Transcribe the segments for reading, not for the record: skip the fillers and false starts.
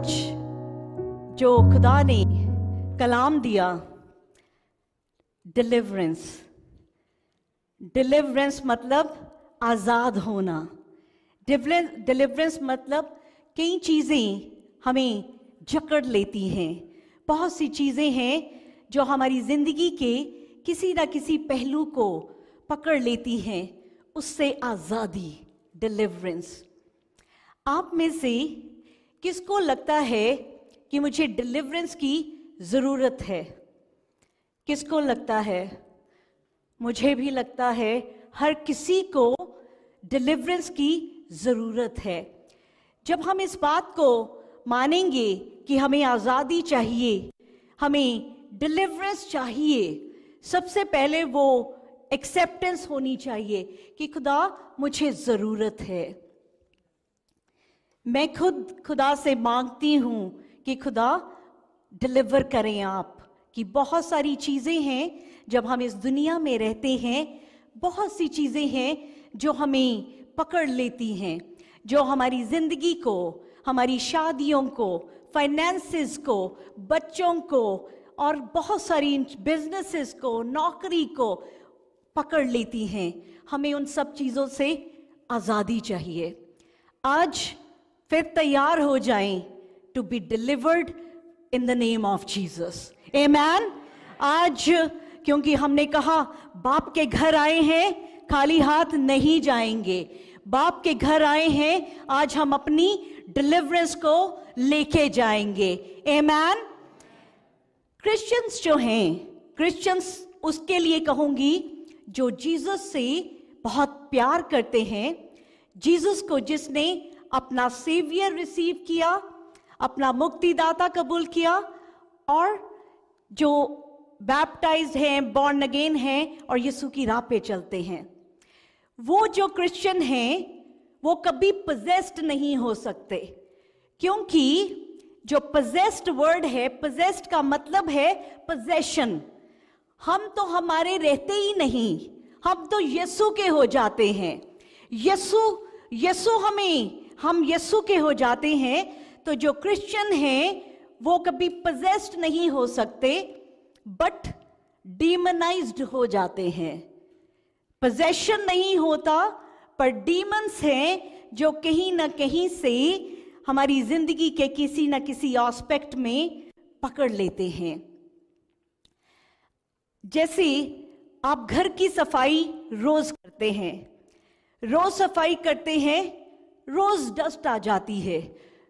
आज जो खुदा ने कलाम दिया, डिलीवरेंस, डिलीवरेंस मतलब आज़ाद होना। डिलीवरेंस मतलब कई चीज़ें हमें जकड़ लेती हैं। बहुत सी चीज़ें हैं जो हमारी ज़िंदगी के किसी ना किसी पहलू को पकड़ लेती हैं, उससे आज़ादी, डिलीवरेंस। आप में से किसको लगता है कि मुझे डिलीवरेंस की ज़रूरत है? किसको लगता है? मुझे भी लगता है, हर किसी को डिलीवरेंस की ज़रूरत है। जब हम इस बात को मानेंगे कि हमें आज़ादी चाहिए, हमें डिलीवरेंस चाहिए, सबसे पहले वो एक्सेप्टेंस होनी चाहिए कि खुदा मुझे ज़रूरत है। मैं खुद खुदा से मांगती हूँ कि खुदा डिलीवर करें आप, कि बहुत सारी चीज़ें हैं जब हम इस दुनिया में रहते हैं, बहुत सी चीज़ें हैं जो हमें पकड़ लेती हैं, जो हमारी ज़िंदगी को, हमारी शादियों को, फाइनेंसेस को, बच्चों को और बहुत सारी बिजनेसेस को, नौकरी को पकड़ लेती हैं। हमें उन सब चीज़ों से आज़ादी चाहिए। आज फिर तैयार हो जाएं to be delivered in the name of Jesus. Amen. आज क्योंकि हमने कहा बाप के घर आए हैं, खाली हाथ नहीं जाएंगे। बाप के घर आए हैं, आज हम अपनी डिलीवरेंस को लेके जाएंगे। आमेन। क्रिश्चियंस जो हैं, क्रिश्चियंस उसके लिए कहूंगी जो जीसस से बहुत प्यार करते हैं, जीसस को जिसने अपना सेवियर रिसीव किया, अपना मुक्तिदाता कबूल किया, और जो बैप्टाइज्ड हैं, बॉर्न अगेन हैं और यीशु की राह पे चलते हैं। वो जो क्रिश्चियन हैं वो कभी पोजेस्ड नहीं हो सकते, क्योंकि जो पोजेस्ड वर्ड है, पोजेस्ड का मतलब है पोजेशन। हम तो हमारे रहते ही नहीं, हम तो यीशु के हो जाते हैं। यीशु हम यीशु के हो जाते हैं। तो जो क्रिश्चियन हैं वो कभी पोजेस्ड नहीं हो सकते, बट डीमनाइज्ड हो जाते हैं। पोजेशन नहीं होता, पर डीमंस हैं जो कहीं ना कहीं से हमारी जिंदगी के किसी ना किसी एस्पेक्ट में पकड़ लेते हैं। जैसे आप घर की सफाई रोज करते हैं, रोज सफाई करते हैं, रोज डस्ट आ जाती है,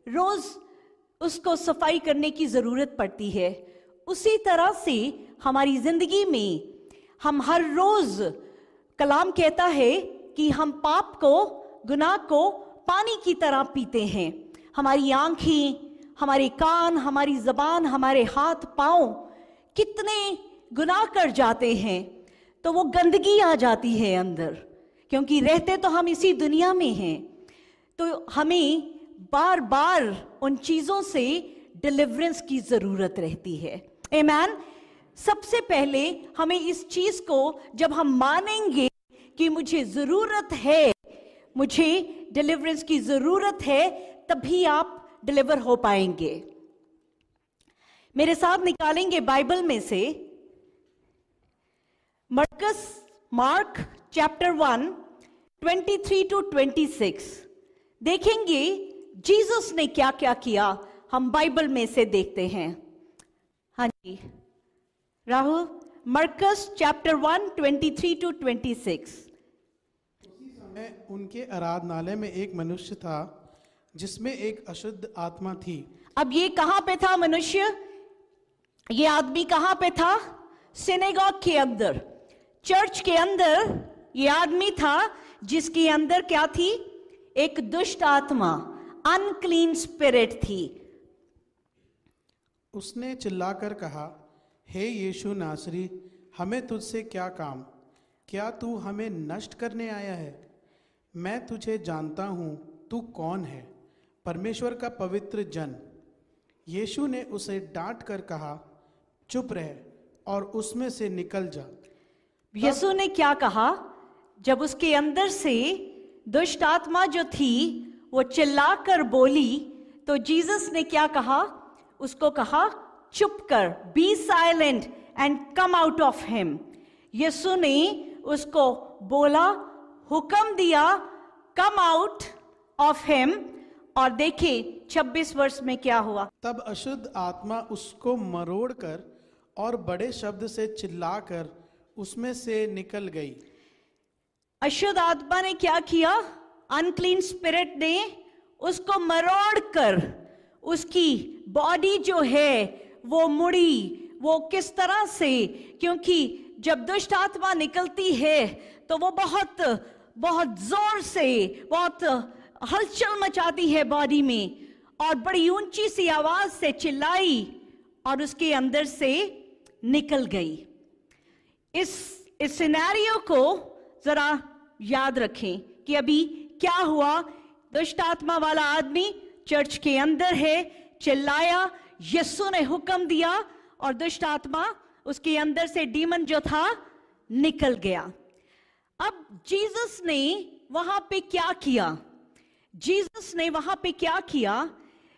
रोज उसको सफाई करने की जरूरत पड़ती है। उसी तरह से हमारी जिंदगी में हम हर रोज, कलाम कहता है कि हम पाप को, गुनाह को पानी की तरह पीते हैं। हमारी आंखें, हमारे कान, हमारी जबान, हमारे हाथ पांव कितने गुनाह कर जाते हैं, तो वो गंदगी आ जाती है अंदर, क्योंकि रहते तो हम इसी दुनिया में हैं। तो हमें बार बार उन चीजों से डिलीवरेंस की जरूरत रहती है। आमेन। सबसे पहले हमें इस चीज को जब हम मानेंगे कि मुझे जरूरत है, मुझे डिलीवरेंस की जरूरत है, तभी आप डिलीवर हो पाएंगे। मेरे साथ निकालेंगे बाइबल में से मार्क चैप्टर 1 23 to 26। देखेंगे जीसस ने क्या क्या किया, हम बाइबल में से देखते हैं। हाँ जी राहुल, मरकस चैप्टर 1 23 to 26। उसी समय उनके आराधनालय में एक मनुष्य था जिसमें एक अशुद्ध आत्मा थी। अब ये कहां पे था मनुष्य? ये आदमी कहां पे था? सिनेगॉग के अंदर, चर्च के अंदर ये आदमी था जिसके अंदर क्या थी? एक दुष्ट आत्मा, अनक्लीन स्पिरिट थी। उसने चिल्लाकर कहा, हे यीशु नासरी, हमें तुझसे क्या काम? क्या तू हमें नष्ट करने आया है? मैं तुझे जानता हूं, तू कौन है, परमेश्वर का पवित्र जन। यीशु ने उसे डांट कर कहा, चुप रह और उसमें से निकल जा। यीशु ने क्या कहा? जब उसके अंदर से दुष्ट आत्मा जो थी वो चिल्लाकर बोली, तो जीसस ने क्या कहा? उसको कहा चुप कर, be silent and come out of him. यीशु ने उसको बोला, हुक्म दिया, कम आउट ऑफ हिम। और देखिए 26 वर्ष में क्या हुआ। तब अशुद्ध आत्मा उसको मरोड़ कर और बड़े शब्द से चिल्लाकर उसमें से निकल गई। अशुद्ध आत्मा ने क्या किया? अनक्लीन स्पिरिट ने उसको मरोड़ कर, उसकी बॉडी जो है वो मुड़ी। वो किस तरह से? क्योंकि जब दुष्ट आत्मा निकलती है तो वो बहुत बहुत जोर से, बहुत हलचल मचाती है बॉडी में, और बड़ी ऊंची सी आवाज से चिल्लाई और उसके अंदर से निकल गई। इस सिनेरियो को जरा याद रखें कि अभी क्या हुआ। दुष्ट आत्मा वाला आदमी चर्च के अंदर है, चिल्लाया, यीशु ने हुक्म दिया और दुष्ट आत्मा, उसके अंदर से डीमन जो था, निकल गया। अब जीसस ने वहां पे क्या किया? जीसस ने वहां पे क्या किया?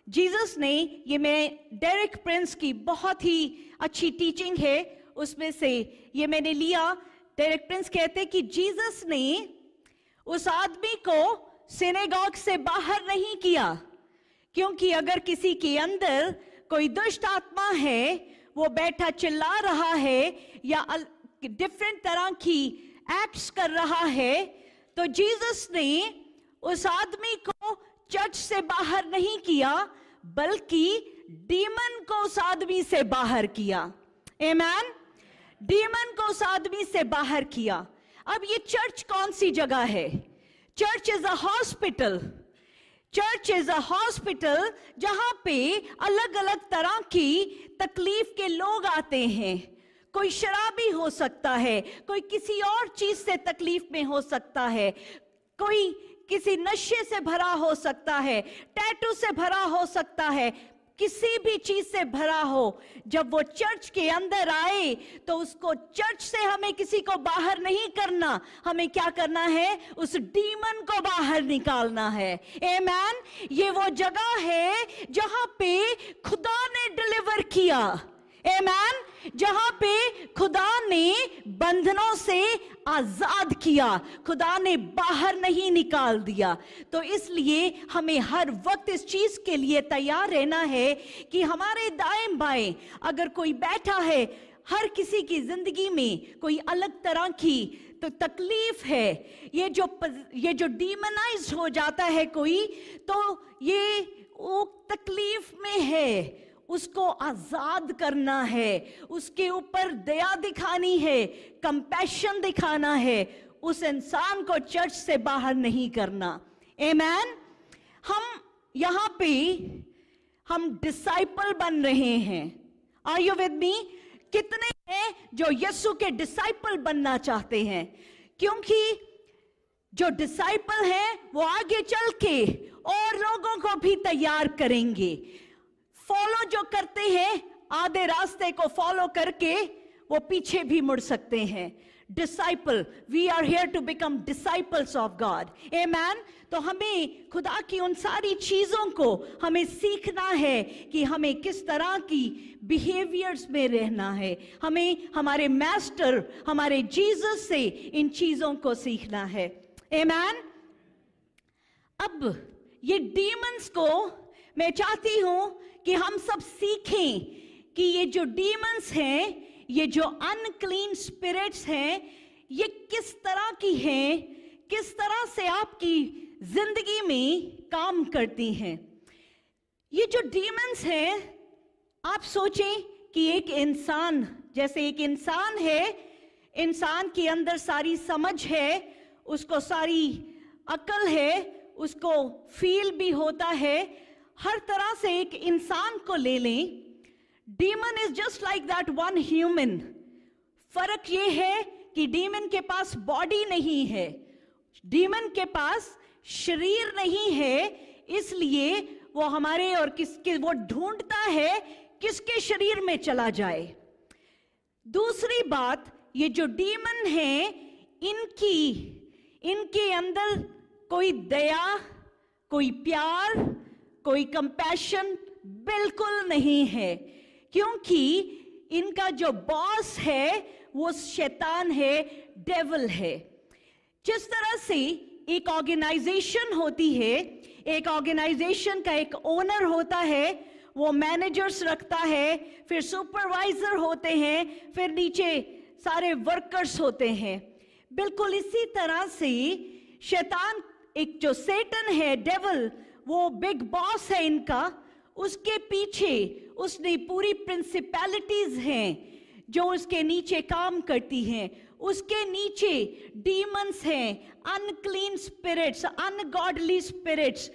जीसस ने, ये मैं डेरिक प्रिंस की बहुत ही अच्छी टीचिंग है उसमें से ये मैंने लिया। डेरिक प्रिंस कहते कि जीसस ने उस आदमी को सिनेगॉग से बाहर नहीं किया, क्योंकि अगर किसी के अंदर कोई दुष्ट आत्मा है, वो बैठा चिल्ला रहा है या डिफरेंट तरह की एक्ट्स कर रहा है, तो जीसस ने उस आदमी को चर्च से बाहर नहीं किया, बल्कि डीमन को उस आदमी से बाहर किया। आमेन। डीमन को उस आदमी से बाहर किया। अब ये चर्च कौन सी जगह है? Church is a hospital. Church is a hospital जहां पे अलग अलग तरह की तकलीफ के लोग आते हैं। कोई शराबी हो सकता है, कोई किसी और चीज से तकलीफ में हो सकता है, कोई किसी नशे से भरा हो सकता है, टैटू से भरा हो सकता है, किसी भी चीज से भरा हो। जब वो चर्च के अंदर आए तो उसको, चर्च से हमें किसी को बाहर नहीं करना, हमें क्या करना है? उस डीमन को बाहर निकालना है। आमेन। ये वो जगह है जहां पे खुदा ने डिलीवर किया। आमेन। जहां पे खुदा ने बंधनों से आजाद किया, खुदा ने बाहर नहीं निकाल दिया। तो इसलिए हमें हर वक्त इस चीज के लिए तैयार रहना है कि हमारे दाएं बाएं अगर कोई बैठा है, हर किसी की जिंदगी में कोई अलग तरह की तो तकलीफ है। ये जो डीमनाइज हो जाता है कोई, तो ये वो तकलीफ में है, उसको आजाद करना है, उसके ऊपर दया दिखानी है, कंपैशन दिखाना है, उस इंसान को चर्च से बाहर नहीं करना। आमेन। हम यहां पे हम डिसाइपल बन रहे हैं। Are you with me? कितने हैं जो यीशु के डिसाइपल बनना चाहते हैं? क्योंकि जो डिसाइपल हैं वो आगे चल के और लोगों को भी तैयार करेंगे। फॉलो जो करते हैं, आधे रास्ते को फॉलो करके वो पीछे भी मुड़ सकते हैं। Disciple, we are here to become disciples of God. Amen. तो हमें खुदा की उन सारी चीजों को हमें सीखना है कि हमें किस तरह की बिहेवियर्स में रहना है। हमें हमारे मास्टर, हमारे जीसस से इन चीजों को सीखना है। आमेन। अब ये डीमंस को मैं चाहती हूं कि हम सब सीखें कि ये जो डीमंस हैं, ये जो अनक्लीन स्पिरिट्स हैं, ये किस तरह की हैं, किस तरह से आपकी जिंदगी में काम करती हैं। ये जो डीमंस हैं, आप सोचें कि एक इंसान, जैसे एक इंसान है, इंसान के अंदर सारी समझ है, उसको सारी अकल है, उसको फील भी होता है, हर तरह से एक इंसान को ले लें। Demon is just like that one human. फर्क ये है कि डीमन के पास बॉडी नहीं है, डीमन के पास शरीर नहीं है, इसलिए वो हमारे और किसके, वो ढूंढता है किसके शरीर में चला जाए। दूसरी बात, ये जो डीमन है, इनके अंदर कोई दया, कोई प्यार, कोई कंपैशन बिल्कुल नहीं है, क्योंकि इनका जो बॉस है वो शैतान है, डेविल है। जिस तरह से एक ऑर्गेनाइजेशन होती है, एक ऑर्गेनाइजेशन का एक ओनर होता है, वो मैनेजर्स रखता है, फिर सुपरवाइजर होते हैं, फिर नीचे सारे वर्कर्स होते हैं। बिल्कुल इसी तरह से शैतान, एक जो सेटन है, डेविल, वो बिग बॉस है इनका। उसके पीछे उसने पूरी प्रिंसिपैलिटीज हैं जो उसके नीचे काम करती हैं। उसके नीचे डीमंस हैं, अनक्लीन स्पिरिट्स, अनगॉडली स्पिरिट्स,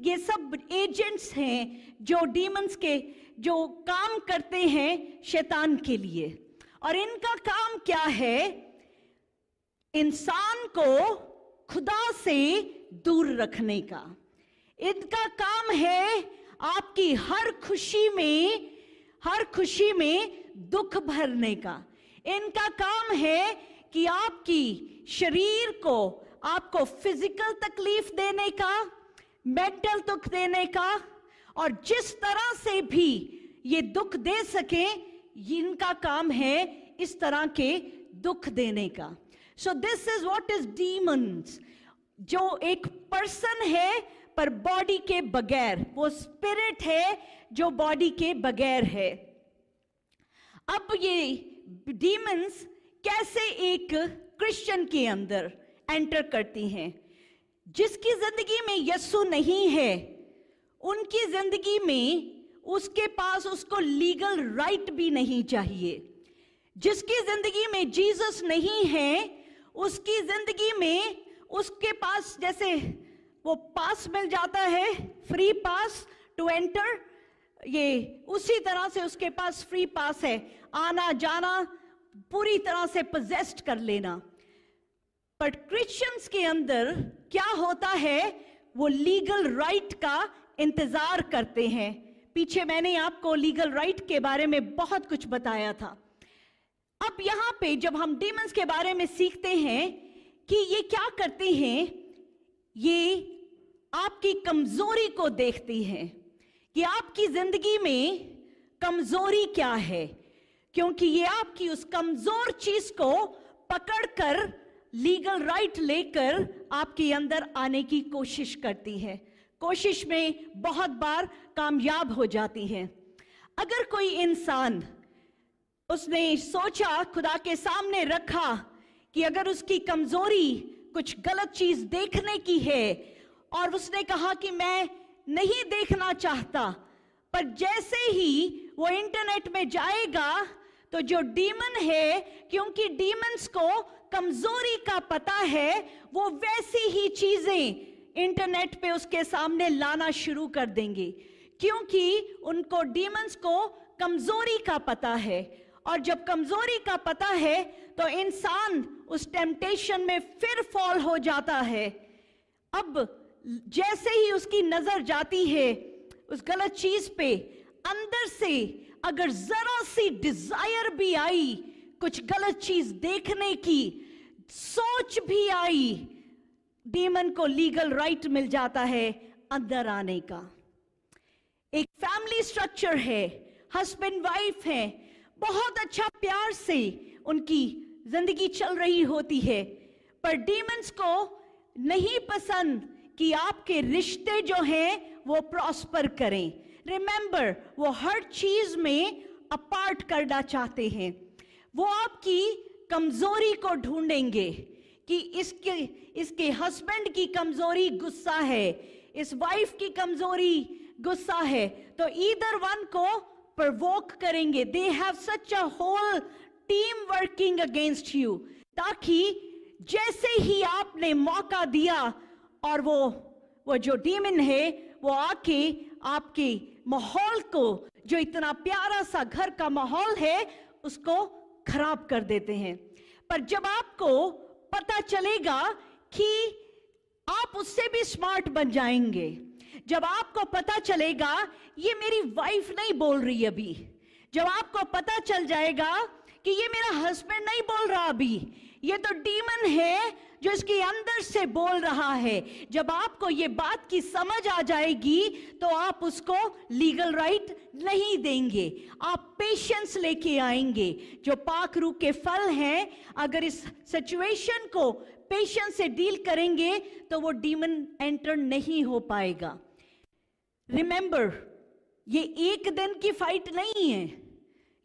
ये सब एजेंट्स हैं जो डीमंस के जो काम करते हैं शैतान के लिए। और इनका काम क्या है? इंसान को खुदा से दूर रखने का। इनका काम है आपकी हर खुशी में दुख भरने का। इनका काम है कि आपकी शरीर को, आपको फिजिकल तकलीफ देने का, मेंटल दुख देने का, और जिस तरह से भी ये दुख दे सके, इनका काम है इस तरह के दुख देने का। So this is what is demons. जो एक पर्सन है पर बॉडी के बगैर, वो स्पिरिट है जो बॉडी के बगैर है। अब ये डीमंस कैसे एक क्रिश्चियन के अंदर एंटर करती हैं? जिसकी जिंदगी में यीशु नहीं है, उनकी जिंदगी में उसके पास उसको लीगल राइट भी नहीं चाहिए। जिसकी जिंदगी में जीसस नहीं है, उसकी जिंदगी में उसके पास जैसे वो पास मिल जाता है, फ्री पास टू एंटर, ये उसी तरह से उसके पास फ्री पास है, आना जाना पूरी तरह से पोजेस्ड कर लेना। पर क्रिश्चियंस के अंदर क्या होता है? वो लीगल राइट का इंतजार करते हैं। पीछे मैंने आपको लीगल राइट के बारे में बहुत कुछ बताया था। अब यहां पे जब हम डीमंस के बारे में सीखते हैं कि ये क्या करते हैं, ये आपकी कमजोरी को देखती हैं कि आपकी जिंदगी में कमजोरी क्या है, क्योंकि ये आपकी उस कमजोर चीज को पकड़कर लीगल राइट लेकर आपके अंदर आने की कोशिश करती है। कोशिश में बहुत बार कामयाब हो जाती है। अगर कोई इंसान, उसने सोचा, खुदा के सामने रखा कि अगर उसकी कमजोरी कुछ गलत चीज देखने की है, और उसने कहा कि मैं नहीं देखना चाहता, पर जैसे ही वो इंटरनेट में जाएगा तो जो डीमन है, क्योंकि डीमंस को कमजोरी का पता है, वो वैसी ही चीजें इंटरनेट पे उसके सामने लाना शुरू कर देंगे, क्योंकि उनको डीमंस को कमजोरी का पता है। और जब कमजोरी का पता है तो इंसान उस टेम्पटेशन में फिर फॉल हो जाता है। अब जैसे ही उसकी नजर जाती है उस गलत चीज पे, अंदर से अगर जरा सी डिजायर भी आई, कुछ गलत चीज देखने की सोच भी आई, डीमन को लीगल राइट मिल जाता है अंदर आने का। एक फैमिली स्ट्रक्चर है, हस्बैंड वाइफ है, बहुत अच्छा प्यार से उनकी जिंदगी चल रही होती है, पर डीमंस को नहीं पसंद कि आपके रिश्ते जो हैं वो प्रॉस्पर करें। रिमेंबर, वो हर चीज में अपार्ट करना चाहते हैं। वो आपकी कमजोरी को ढूंढेंगे कि इसके हस्बैंड की कमजोरी गुस्सा है, इस वाइफ की कमजोरी गुस्सा है, तो ईदर वन को प्रवोक करेंगे। They have such a whole team working against you, ताकि जैसे ही आपने मौका दिया और वो जो डीमन है वो आके आपके माहौल को, जो इतना प्यारा सा घर का माहौल है, उसको खराब कर देते हैं। पर जब आपको पता चलेगा कि आप उससे भी स्मार्ट बन जाएंगे, जब आपको पता चलेगा ये मेरी वाइफ नहीं बोल रही अभी, जब आपको पता चल जाएगा कि ये मेरा हस्बैंड नहीं बोल रहा अभी, ये तो डीमन है जो इसके अंदर से बोल रहा है। जब आपको ये बात की समझ आ जाएगी तो आप उसको लीगल राइट नहीं देंगे, आप पेशेंस लेके आएंगे। जो पाक रूह के फल हैं, अगर इस सिचुएशन को पेशेंस से डील करेंगे तो वो डीमन एंटर नहीं हो पाएगा। रिमेंबर, ये एक दिन की फाइट नहीं है,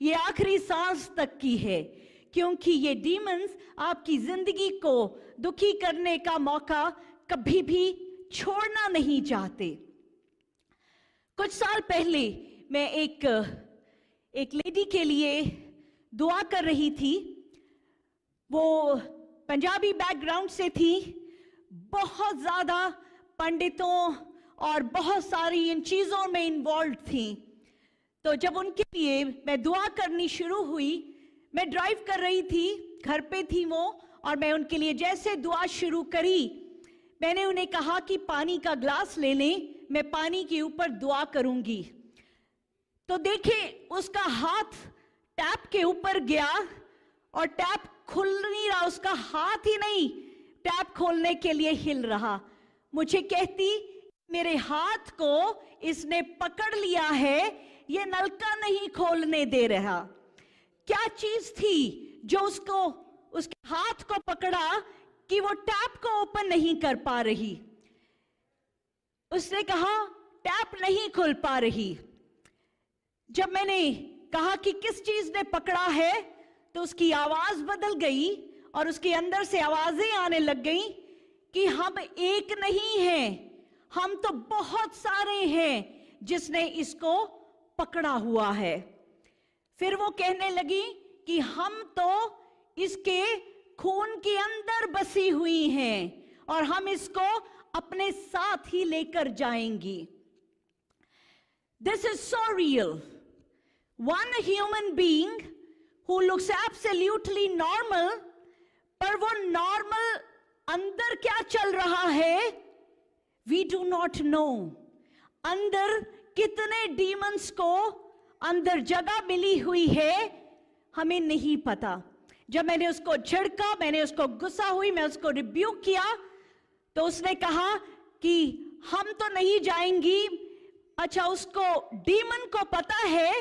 ये आखिरी सांस तक की है, क्योंकि ये डीमंस आपकी जिंदगी को दुखी करने का मौका कभी भी छोड़ना नहीं चाहते। कुछ साल पहले मैं एक लेडी के लिए दुआ कर रही थी। वो पंजाबी बैकग्राउंड से थी, बहुत ज्यादा पंडितों और बहुत सारी इन चीजों में इन्वॉल्व थी। तो जब उनके लिए मैं दुआ करनी शुरू हुई, मैं ड्राइव कर रही थी, घर पे थी वो, और मैं उनके लिए जैसे दुआ शुरू करी, मैंने उन्हें कहा कि पानी का ग्लास ले लें, मैं पानी के ऊपर दुआ करूंगी। तो देखें, उसका हाथ टैप के ऊपर गया और टैप खुल नहीं रहा, उसका हाथ ही नहीं टैप खोलने के लिए हिल रहा। मुझे कहती, मेरे हाथ को इसने पकड़ लिया है, ये नलका नहीं खोलने दे रहा। क्या चीज थी जो उसके हाथ को पकड़ा कि वो टैप को ओपन नहीं कर पा रही? उसने कहा टैप नहीं खुल पा रही। जब मैंने कहा कि किस चीज ने पकड़ा है, तो उसकी आवाज बदल गई और उसके अंदर से आवाजें आने लग गई कि हम एक नहीं हैं, हम तो बहुत सारे हैं जिसने इसको पकड़ा हुआ है। फिर वो कहने लगी कि हम तो इसके खून के अंदर बसी हुई हैं और हम इसको अपने साथ ही लेकर जाएंगी। This is so real. One human being who looks absolutely normal, पर वो नॉर्मल अंदर क्या चल रहा है, we do not know. अंदर कितने डीमंस को अंदर जगह मिली हुई है, हमें नहीं पता। जब मैंने उसको झिड़का, मैंने उसको गुस्सा हुई, मैं उसको रिब्यूक किया, तो उसने कहा कि हम तो नहीं जाएंगी। अच्छा, उसको डीमन को पता है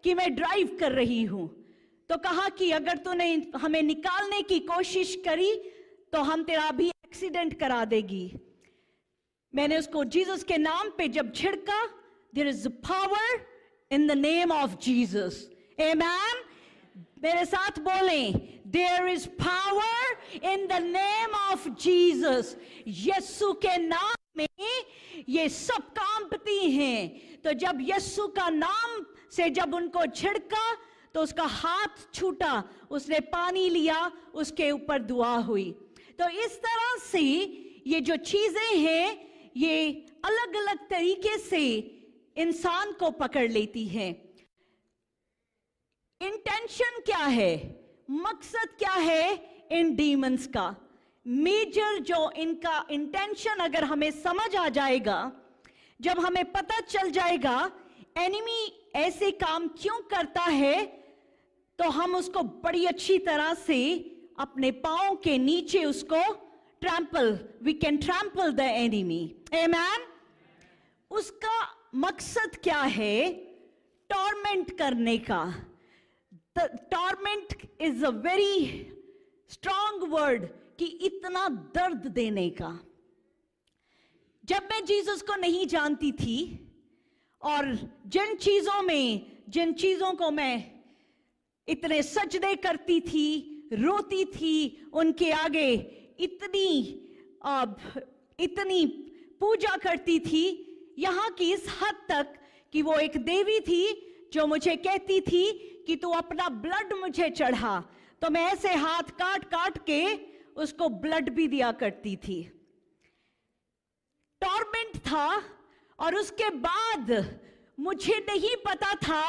कि मैं ड्राइव कर रही हूं, तो कहा कि अगर तूने हमें निकालने की कोशिश करी तो हम तेरा भी एक्सीडेंट करा देगी। मैंने उसको जीसस के नाम पे जब छिड़का, there is power in the name of Jesus. Amen. मेरे साथ बोलें, there is power in the name of Jesus. यीशु के नाम में ये सब कांपती हैं। तो जब यीशु का नाम से जब उनको छिड़का तो उसका हाथ छूटा, उसने पानी लिया, उसके ऊपर दुआ हुई। तो इस तरह से ये जो चीजें हैं, ये अलग अलग तरीके से इंसान को पकड़ लेती हैं। इंटेंशन क्या है, मकसद क्या है इन डीमंस का? मेजर जो इनका इंटेंशन अगर हमें समझ आ जाएगा, जब हमें पता चल जाएगा एनिमी ऐसे काम क्यों करता है, तो हम उसको बड़ी अच्छी तरह से अपने पांव के नीचे उसको we can trample the enemy. Amen. उसका मकसद क्या है? टॉर्मेंट करने का। Torment is a very strong word, कि इतना दर्द देने का। जब मैं जीसस को नहीं जानती थी और जिन चीजों को मैं इतने सजदे करती थी, रोती थी उनके आगे, इतनी पूजा करती थी, यहां की इस हद तक कि वो एक देवी थी जो मुझे कहती थी कि तू अपना ब्लड मुझे चढ़ा, तो मैं ऐसे हाथ काट काट के उसको ब्लड भी दिया करती थी। टॉर्मेंट था। और उसके बाद मुझे नहीं पता था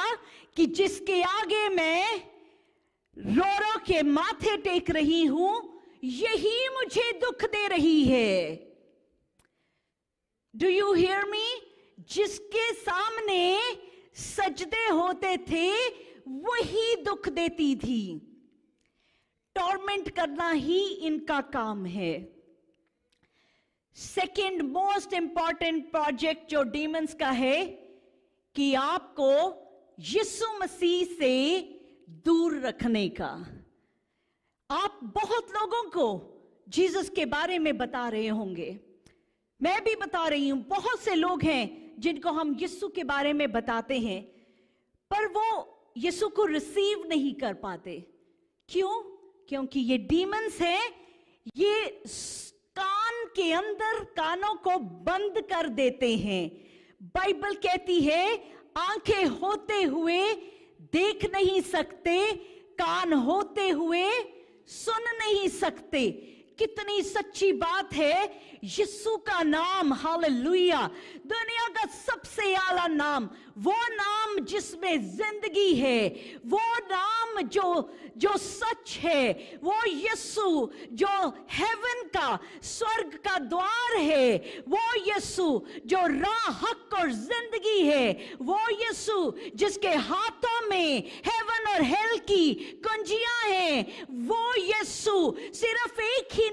कि जिसके आगे मैं रो रो के माथे टेक रही हूं, यही मुझे दुख दे रही है। Do you hear me? जिसके सामने सजदे होते थे वही दुख देती थी। टॉर्मेंट करना ही इनका काम है। सेकेंड मोस्ट इंपॉर्टेंट प्रोजेक्ट जो डीमंस का है कि आपको यीशु मसीह से दूर रखने का। आप बहुत लोगों को जीसस के बारे में बता रहे होंगे, मैं भी बता रही हूं, बहुत से लोग हैं जिनको हम यीशु के बारे में बताते हैं, पर वो यीशु को रिसीव नहीं कर पाते। क्यों? क्योंकि ये डीमंस हैं, ये कान के अंदर कानों को बंद कर देते हैं। बाइबल कहती है आंखें होते हुए देख नहीं सकते, कान होते हुए सुन नहीं सकते। कितनी सच्ची बात है। यीशु का नाम, हालेलुया, दुनिया का सबसे आला नाम, वो नाम जिसमें जिंदगी है, वो नाम जो सच है, वो यीशु जो हेवन का, स्वर्ग का द्वार है, वो यीशु जो राह, हक और जिंदगी है, वो यीशु जिसके हाथों में हेवन और हेल की कुंजियां हैं, वो यीशु। सिर्फ एक ही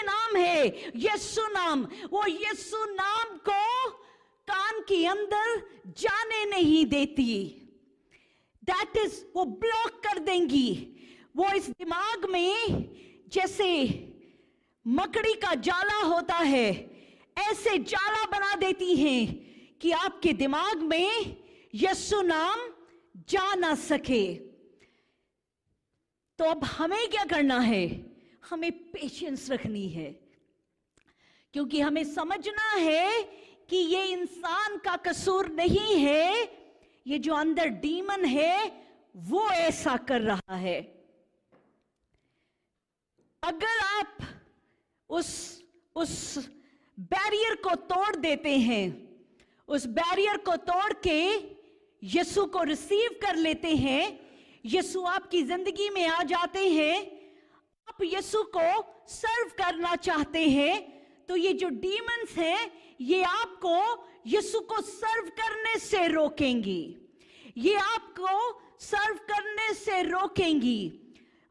नाम है, यीशु नाम। वो यीशु नाम को कान के अंदर जाने नहीं देती। दैट इज, वो ब्लॉक कर देंगी। वो इस दिमाग में जैसे मकड़ी का जाला होता है, ऐसे जाला बना देती हैं कि आपके दिमाग में यीशु नाम जा ना सके। तो अब हमें क्या करना है? हमें पेशेंस रखनी है, क्योंकि हमें समझना है कि ये इंसान का कसूर नहीं है, ये जो अंदर डीमन है वो ऐसा कर रहा है। अगर आप उस बैरियर को तोड़ देते हैं, उस बैरियर को तोड़ के यीशु को रिसीव कर लेते हैं, यीशु आपकी जिंदगी में आ जाते हैं, आप यीशु को सर्व करना चाहते हैं, तो ये जो डीमंस हैं ये आपको यीशु को सर्व करने से रोकेंगी। ये आपको सर्व करने से रोकेंगी।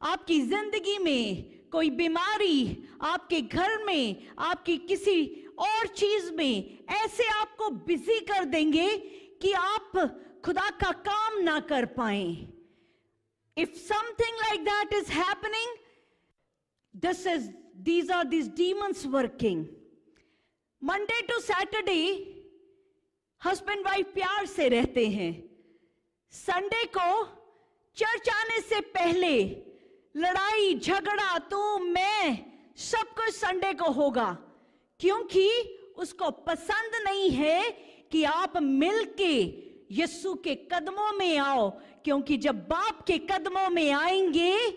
आपकी जिंदगी में कोई बीमारी, आपके घर में, आपकी किसी और चीज में ऐसे आपको बिजी कर देंगे कि आप खुदा का काम ना कर पाए। If something like that is happening, these are these demons working. Monday to Saturday husband wife प्यार से रहते हैं। संडे को चर्च आने से पहले लड़ाई झगड़ा, तू मैं, सब कुछ संडे को होगा, क्योंकि उसको पसंद नहीं है कि आप मिलके यीशु के कदमों में आओ। क्योंकि जब बाप के कदमों में आएंगे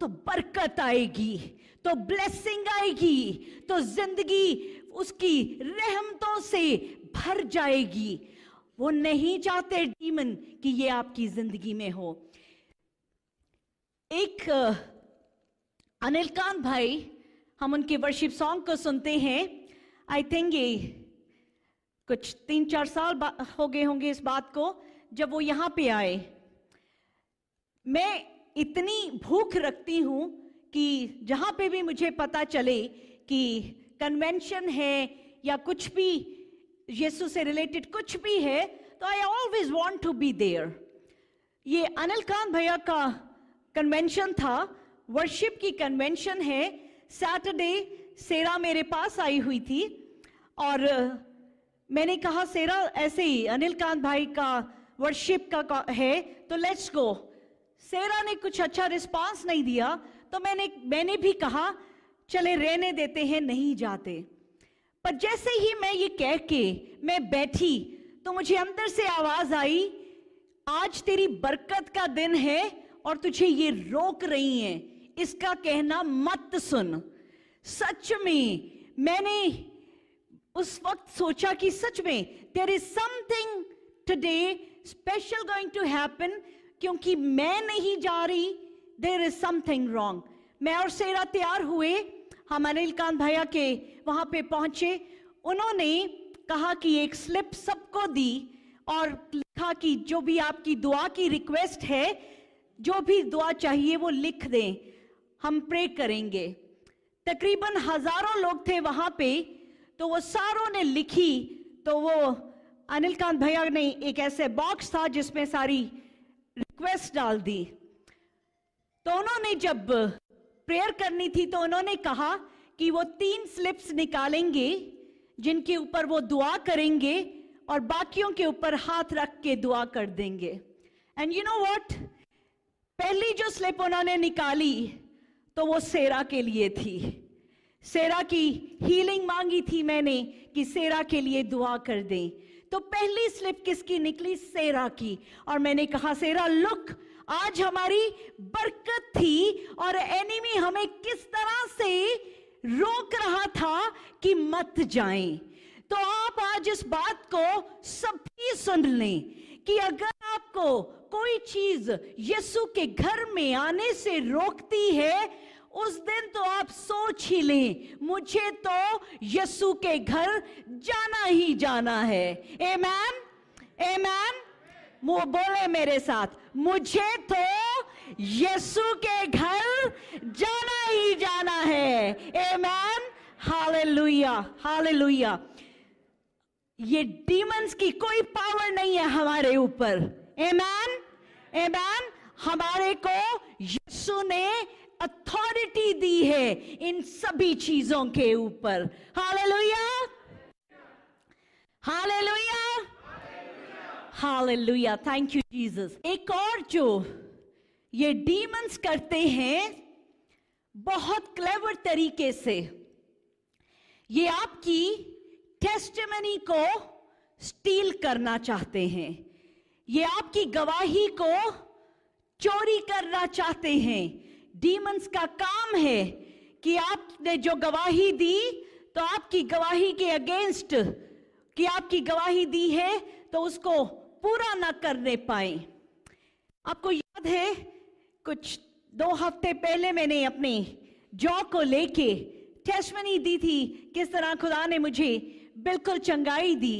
तो बरकत आएगी, तो ब्लेसिंग आएगी, तो जिंदगी उसकी रहमतों से भर जाएगी। वो नहीं चाहते डीमन कि ये आपकी जिंदगी में हो। एक अनिल कांत भाई, हम उनके वर्शिप सॉन्ग को सुनते हैं। आई थिंक ये कुछ 3-4 साल हो गए होंगे इस बात को, जब वो यहाँ पे आए। मैं इतनी भूख रखती हूं कि जहां पे भी मुझे पता चले कि कन्वेंशन है या कुछ भी यीशु से रिलेटेड कुछ भी है, तो I always want to be there. ये अनिल कांत भैया का कन्वेंशन था, वर्शिप की कन्वेंशन है। सैटरडे सेरा मेरे पास आई हुई थी और मैंने कहा सेरा ऐसे ही अनिल कांत भाई का वर्शिप का है तो लेट्स गो। सेरा ने कुछ अच्छा रिस्पांस नहीं दिया, तो मैंने भी कहा चले रहने देते हैं, नहीं जाते। पर जैसे ही मैं ये कह के मैं बैठी तो मुझे अंदर से आवाज आई, आज तेरी बरकत का दिन है और तुझे ये रोक रही हैं, इसका कहना मत सुन। सच में मैंने उस वक्त सोचा कि सच में there is something today special going to happen, क्योंकि मैं नहीं जा रही, देयर इज समथिंग रॉन्ग। मैं और सेरा तैयार हुए, हम अनिल कांत भैया के वहां पे पहुंचे। उन्होंने कहा कि एक स्लिप सबको दी और लिखा कि जो भी आपकी दुआ की रिक्वेस्ट है, जो भी दुआ चाहिए वो लिख दें, हम प्रे करेंगे। तकरीबन हजारों लोग थे वहां पे, तो वो सारों ने लिखी। तो वो अनिल कांत भैया ने एक ऐसे बॉक्स था जिसमें सारी रिक्वेस्ट डाल दी। तो उन्होंने जब प्रेयर करनी थी तो उन्होंने कहा कि वो 3 स्लिप्स निकालेंगे जिनके ऊपर वो दुआ करेंगे और बाकियों के ऊपर हाथ रख के दुआ कर देंगे। एंड यू नो व्हाट, पहली जो स्लिप उन्होंने निकाली तो वो सेरा के लिए थी। सेरा की हीलिंग मांगी थी मैंने कि सेरा के लिए दुआ कर दें। तो पहली स्लिप किसकी निकली? सेरा की। और मैंने कहा सेरा लुक, आज हमारी बरकत थी और एनिमी हमें किस तरह से रोक रहा था कि मत जाएं। तो आप आज इस बात को सभी सुन लें कि अगर आपको कोई चीज यीशु के घर में आने से रोकती है, उस दिन तो आप सोच ही लें, मुझे तो यीशु के घर जाना ही जाना है। आमेन, आमेन। बोले मेरे साथ, मुझे तो यीशु के घर जाना ही जाना है। Amen, hallelujah, hallelujah. ये डीमंस की कोई पावर नहीं है हमारे ऊपर। आमेन, आमेन। हमारे को यीशु ने अथॉरिटी दी है इन सभी चीजों के ऊपर। Hallelujah, hallelujah, hallelujah. Thank you Jesus. एक और जो ये डीमंस करते हैं बहुत क्लेवर तरीके से, ये आपकी टेस्टिमनी को स्टील करना चाहते हैं। ये आपकी गवाही को चोरी करना चाहते हैं। डीमंस का काम है कि आपने जो गवाही दी, तो आपकी गवाही के अगेंस्ट कि आपकी गवाही दी है तो उसको पूरा ना करने पाए। आपको याद है कुछ 2 हफ्ते पहले मैंने अपने जॉ को लेके टेस्टिमनी दी थी, किस तरह खुदा ने मुझे बिल्कुल चंगाई दी।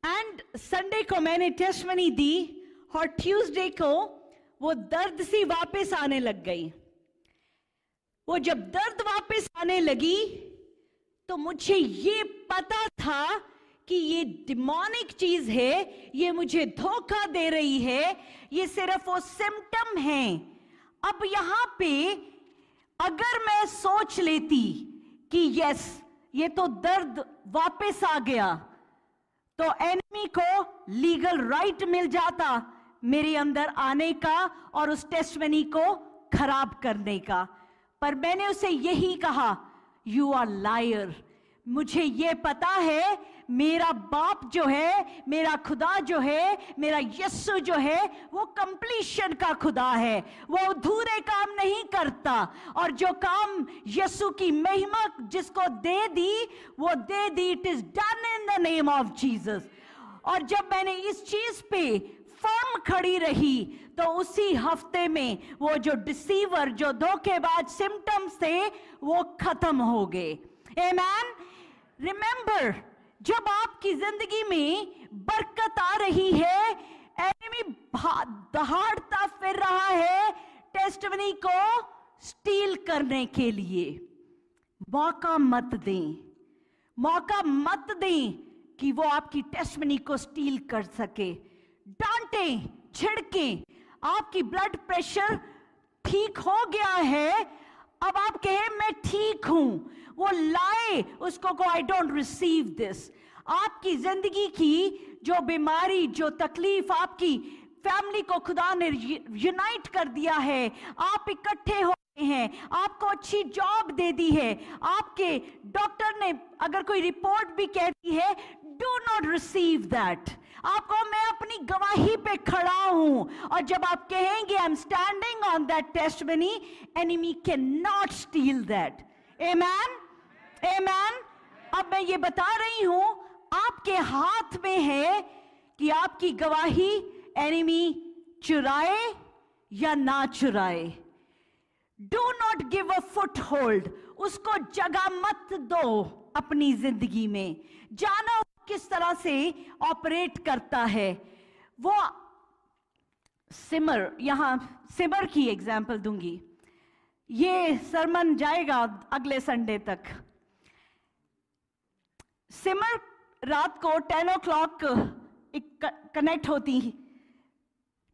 एंड संडे को मैंने टेस्टिमनी दी और ट्यूसडे को वो दर्द सी वापस आने लग गई। वो जब दर्द वापस आने लगी तो मुझे ये पता था कि ये डिमोनिक चीज है, ये मुझे धोखा दे रही है, ये सिर्फ वो सिम्टम है। अब यहां पे अगर मैं सोच लेती कि यस ये तो दर्द वापस आ गया, तो एनिमी को लीगल राइट मिल जाता मेरे अंदर आने का और उस टेस्टिमनी को खराब करने का। पर मैंने उसे यही कहा, यू आर लायर। मुझे ये पता है मेरा बाप जो है, मेरा खुदा जो है, मेरा यीशु जो है, वो कंप्लीशन का खुदा है। वो अधूरे काम नहीं करता, और जो काम यीशु की महिमा जिसको दे दी वो दे दी। It is done in the name of Jesus. और जब मैंने इस चीज पे फर्म खड़ी रही तो उसी हफ्ते में वो जो डिसीवर, जो धोखेबाज सिम्टम्स थे वो खत्म हो गए। आमेन। रिमेंबर, जब आपकी जिंदगी में बरकत आ रही है, एनिमी दहाड़ता फिर रहा है टेस्टिमनी को स्टील करने के लिए। मौका मत दें, मौका मत दें कि वो आपकी टेस्टिमनी को स्टील कर सके। डांटें, छिड़कें। आपकी ब्लड प्रेशर ठीक हो गया है, अब आप कहें मैं ठीक हूं, वो लाए उसको को आई डोंट रिसीव दिस। आपकी जिंदगी की जो बीमारी, जो तकलीफ, आपकी फैमिली को खुदा ने यूनाइट कर दिया है, आप इकट्ठे हो गए हैं, आपको अच्छी जॉब दे दी है, आपके डॉक्टर ने अगर कोई रिपोर्ट भी कहती है, डू नॉट रिसीव दैट। आपको मैं अपनी गवाही पे खड़ा हूं, और जब आप कहेंगे I am standing on that testimony, enemy can not steal that. Amen, amen. अब मैं ये बता रही हूं, आपके हाथ में है कि आपकी गवाही एनिमी चुराए या ना चुराए। Do not give a foot hold, उसको जगह मत दो अपनी जिंदगी में। जानो किस तरह से ऑपरेट करता है वो। सिमर, यहां सिमर की एग्जाम्पल दूंगी। ये सरमन जाएगा अगले संडे तक। सिमर रात को 10 o'clock कनेक्ट होती,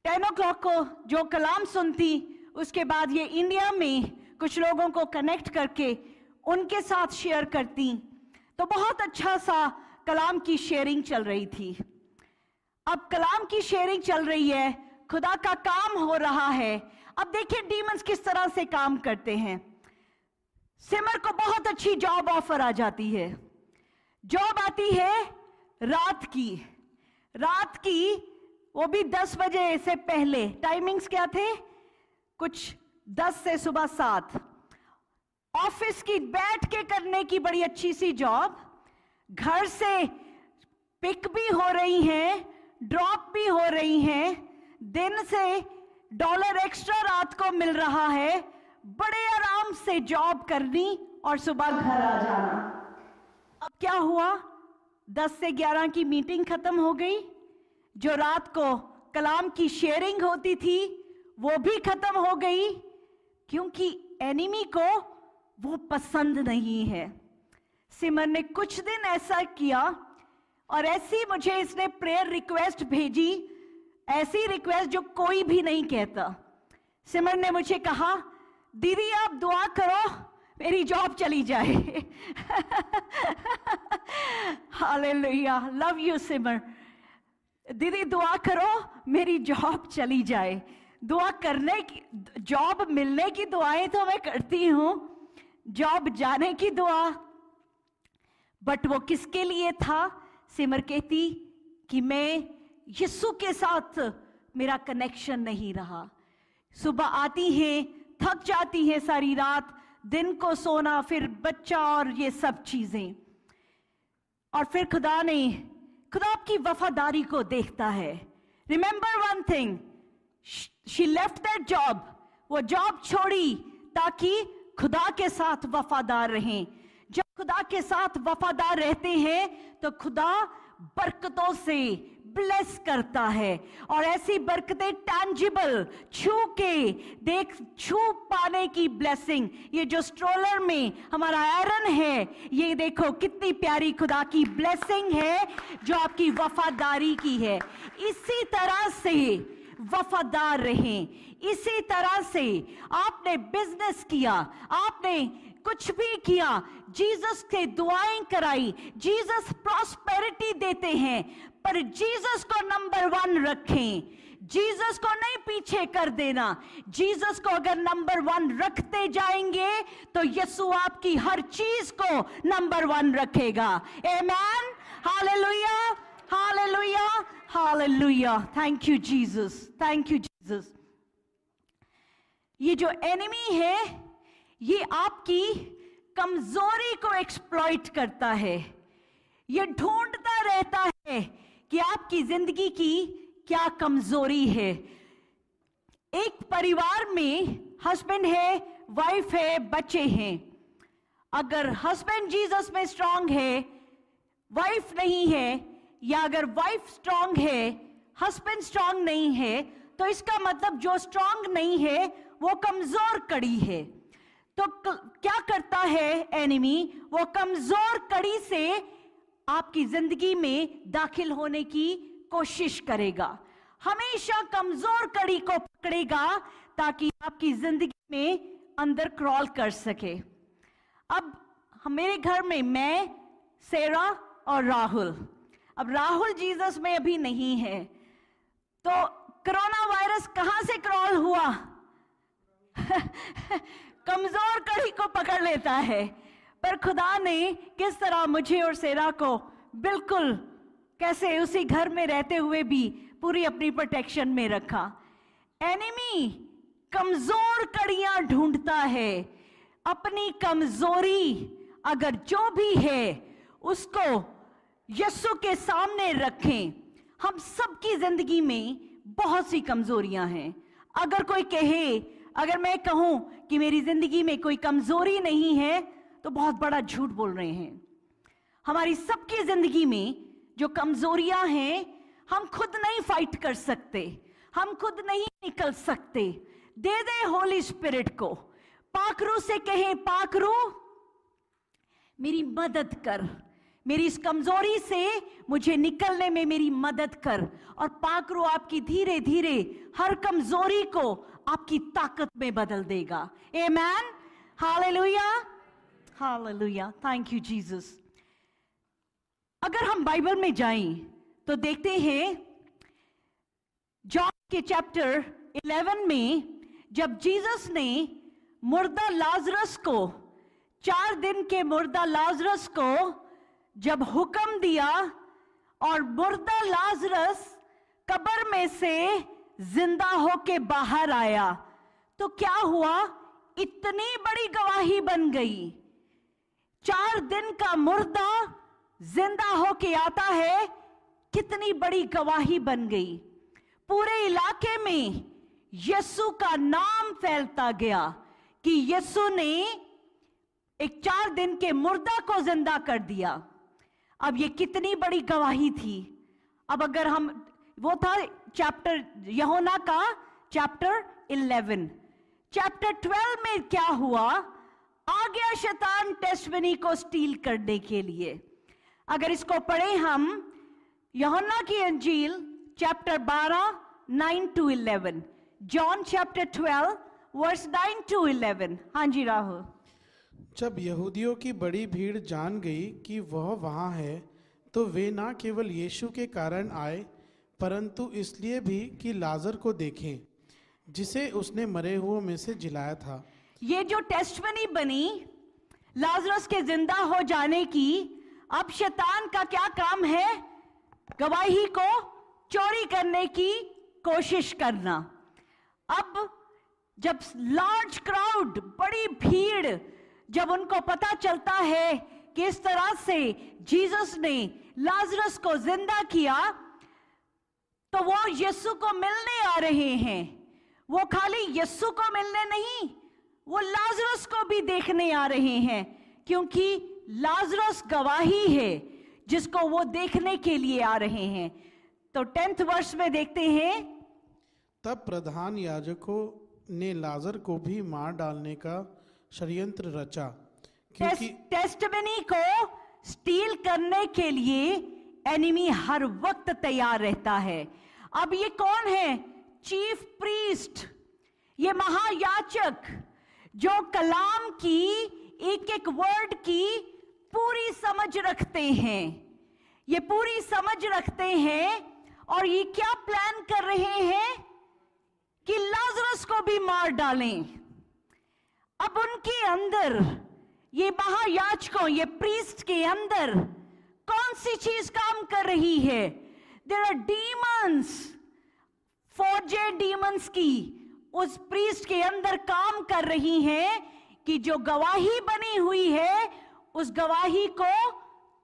10 o'clock को जो कलाम सुनती, उसके बाद ये इंडिया में कुछ लोगों को कनेक्ट करके उनके साथ शेयर करती। तो बहुत अच्छा सा कलाम की शेयरिंग चल रही थी। अब कलाम की शेयरिंग चल रही है, खुदा का काम हो रहा है। अब देखिए डीमंस किस तरह से काम करते हैं। सिमर को बहुत अच्छी जॉब ऑफर आ जाती है। जॉब आती है रात की, वो भी 10 बजे से पहले। टाइमिंग्स क्या थे? कुछ 10 से सुबह 7। ऑफिस की बैठ के करने की बड़ी अच्छी सी जॉब, घर से पिक भी हो रही हैं, ड्रॉप भी हो रही हैं, दिन से $1 एक्स्ट्रा रात को मिल रहा है, बड़े आराम से जॉब करनी और सुबह घर आ जाना। अब क्या हुआ? 10 से 11 की मीटिंग खत्म हो गई। जो रात को कलाम की शेयरिंग होती थी वो भी खत्म हो गई, क्योंकि एनिमी को वो पसंद नहीं है। सिमर ने कुछ दिन ऐसा किया और ऐसी मुझे इसने प्रेयर रिक्वेस्ट भेजी, ऐसी रिक्वेस्ट जो कोई भी नहीं कहता। सिमर ने मुझे कहा, दीदी आप दुआ करो मेरी जॉब चली जाए। हालेलुया, लव यू सिमर। दीदी दुआ करो मेरी जॉब चली जाए। दुआ करने की, जॉब मिलने की दुआएं तो मैं करती हूं, जॉब जाने की दुआ, बट वो किसके लिए था? सिमर कहती कि मैं यीशु के साथ मेरा कनेक्शन नहीं रहा। सुबह आती है, थक जाती है सारी रात, दिन को सोना, फिर बच्चा और ये सब चीजें, और फिर खुदा आपकी वफादारी को देखता है। Remember one thing, she left that job, वो जॉब छोड़ी ताकि खुदा के साथ वफादार रहें। जब खुदा के साथ वफादार रहते हैं तो खुदा बरकतों से ब्लेस करता है, और ऐसी बरकतें टैंजिबल, छू पाने की ब्लेसिंग। ये जो स्ट्रोलर में हमारा आयरन है, ये देखो कितनी प्यारी खुदा की ब्लेसिंग है जो आपकी वफादारी की है। इसी तरह से वफादार रहें। इसी तरह से आपने बिजनेस किया, आपने कुछ भी किया, जीसस के दुआएं कराई, जीसस प्रॉस्पेरिटी देते हैं, पर जीसस को नंबर 1 रखें। जीसस को नहीं पीछे कर देना। जीसस को अगर नंबर 1 रखते जाएंगे तो यीशु आपकी हर चीज को नंबर 1 रखेगा। Amen, hallelujah, hallelujah, hallelujah. Thank you Jesus, thank you Jesus. ये जो एनिमी है, ये आपकी कमजोरी को एक्सप्लॉइट करता है। ये ढूंढता रहता है कि आपकी जिंदगी की क्या कमजोरी है। एक परिवार में हस्बैंड है, वाइफ है, बच्चे हैं। अगर हस्बैंड जीसस में स्ट्रांग है, वाइफ नहीं है, या अगर वाइफ स्ट्रांग है, हस्बैंड स्ट्रांग नहीं है, तो इसका मतलब जो स्ट्रांग नहीं है वो कमजोर कड़ी है। तो क्या करता है एनिमी? वो कमजोर कड़ी से आपकी जिंदगी में दाखिल होने की कोशिश करेगा। हमेशा कमजोर कड़ी को पकड़ेगा ताकि आपकी जिंदगी में अंदर क्रॉल कर सके। अब मेरे घर में मैं, सेरा और राहुल। अब राहुल जीसस में अभी नहीं है, तो कोरोना वायरस कहां से क्रॉल हुआ? कमजोर कड़ी को पकड़ लेता है। पर खुदा ने किस तरह मुझे और सेरा को बिल्कुल कैसे उसी घर में रहते हुए भी पूरी अपनी प्रोटेक्शन में रखा। एनिमी कमजोर कड़ियां ढूंढता है। अपनी कमजोरी अगर जो भी है उसको यीशु के सामने रखें। हम सबकी जिंदगी में बहुत सी कमजोरियां हैं। अगर कोई कहे, अगर मैं कहूं कि मेरी जिंदगी में कोई कमजोरी नहीं है, तो बहुत बड़ा झूठ बोल रहे हैं। हमारी सबकी जिंदगी में जो कमजोरियां हैं, हम खुद नहीं फाइट कर सकते, हम खुद नहीं निकल सकते। दे दे होली स्पिरिट को, पाखरू से कहें, पाखरू मेरी मदद कर, मेरी इस कमजोरी से मुझे निकलने में मेरी मदद कर। और पाखरू आपकी धीरे धीरे हर कमजोरी को आपकी ताकत में बदल देगा। Amen, hallelujah, hallelujah, thank you Jesus. अगर हम बाइबल में जाएं तो देखते हैं जॉन के चैप्टर 11 में जब जीसस ने मुर्दा लाजरस को, 4 दिन के मुर्दा लाजरस को जब हुक्म दिया और मुर्दा लाजरस कब्र में से जिंदा होके बाहर आया, तो क्या हुआ? इतनी बड़ी गवाही बन गई। 4 दिन का मुर्दा जिंदा होके आता है, कितनी बड़ी गवाही बन गई। पूरे इलाके में यीशु का नाम फैलता गया कि यीशु ने एक 4 दिन के मुर्दा को जिंदा कर दिया। अब ये कितनी बड़ी गवाही थी। अब अगर हम, वो था चैप्टर यूहन्ना का चैप्टर 11, चैप्टर 12 में क्या हुआ? आ गया शैतान टेस्टमनी को स्टील करने के लिए। अगर इसको पढ़े हम, यूहन्ना की अंजील chapter 12 9 to 11, John chapter 12 verse 9 to 11। हाँ जी राहुल। जब यहूदियों की बड़ी भीड़ जान गई कि वह वहाँ है, तो वे ना केवल यीशु के कारण आए, परंतु इसलिए भी कि लाजर को देखें, जिसे उसने मरे हुओं में से जिलाया था। ये जो टेस्टमनी बनी लाजरस के जिंदा हो जाने की, अब शैतान का क्या काम है? गवाही को चोरी करने की कोशिश करना। अब जब लार्ज क्राउड, बड़ी भीड़, जब उनको पता चलता है कि इस तरह से जीसस ने लाजरस को जिंदा किया, तो वो यीशु को मिलने आ रहे हैं। वो खाली यीशु को मिलने नहीं, वो लाजरस को भी देखने आ रहे हैं, क्योंकि लाजरस गवाही है जिसको वो देखने के लिए आ रहे हैं। तो 10th वर्ष में देखते हैं, तब प्रधान याजकों ने लाजर को भी मार डालने का षड्यंत्र रचा, क्योंकि टेस्टमनी को स्टील करने के लिए एनिमी हर वक्त तैयार रहता है। अब ये कौन है? चीफ प्रीस्ट, ये महायाजक, जो कलाम की एक एक वर्ड की पूरी समझ रखते हैं। ये पूरी समझ रखते हैं और ये क्या प्लान कर रहे हैं कि लाजरस को भी मार डालें। अब उनके अंदर, ये महायाजकों, ये प्रीस्ट के अंदर कौन सी चीज काम कर रही है? देयर आर डीमंस, फौजे डीमंस की उस प्रीस्ट के अंदर काम कर रही हैं कि जो गवाही बनी हुई है उस गवाही को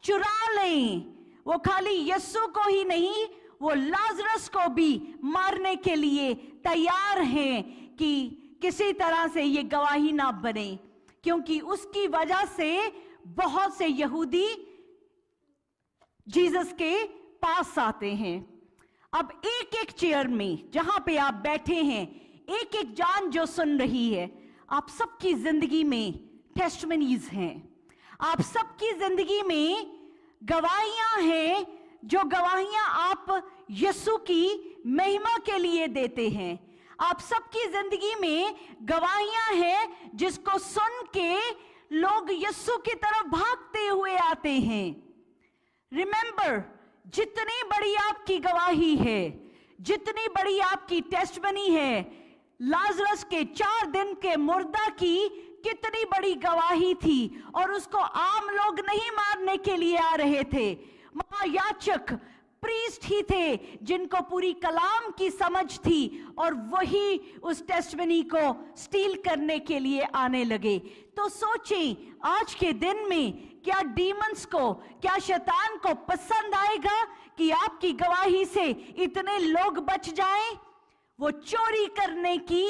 चुरा लें। वो खाली यीशु को ही नहीं, वो लाजरस को भी मारने के लिए तैयार हैं कि किसी तरह से ये गवाही ना बने, क्योंकि उसकी वजह से बहुत से यहूदी जीसस के पास आते हैं। अब एक एक चेयर में जहां पे आप बैठे हैं, एक एक जान जो सुन रही है, आप सबकी जिंदगी में टेस्टमनीज हैं। आप सबकी जिंदगी में गवाहियां हैं, जो गवाहियां आप यीशु की महिमा के लिए देते हैं। आप सबकी जिंदगी में गवाहियां हैं जिसको सुन के लोग यीशु की तरफ भागते हुए आते हैं। रिमेंबर, जितनी बड़ी आपकी गवाही है, जितनी बड़ी आपकी टेस्टमनी है, लाजरस के 4 दिन के मुर्दा की कितनी बड़ी गवाही थी, और उसको आम लोग नहीं मारने के लिए आ रहे थे। महायाजक प्रीस्ट ही थे जिनको पूरी कलाम की समझ थी, और वही उस टेस्टमनी को स्टील करने के लिए आने लगे। तो सोचें, आज के दिन में क्या डीमंस को, क्या शैतान को पसंद आएगा कि आपकी गवाही से इतने लोग बच जाएं? वो चोरी करने की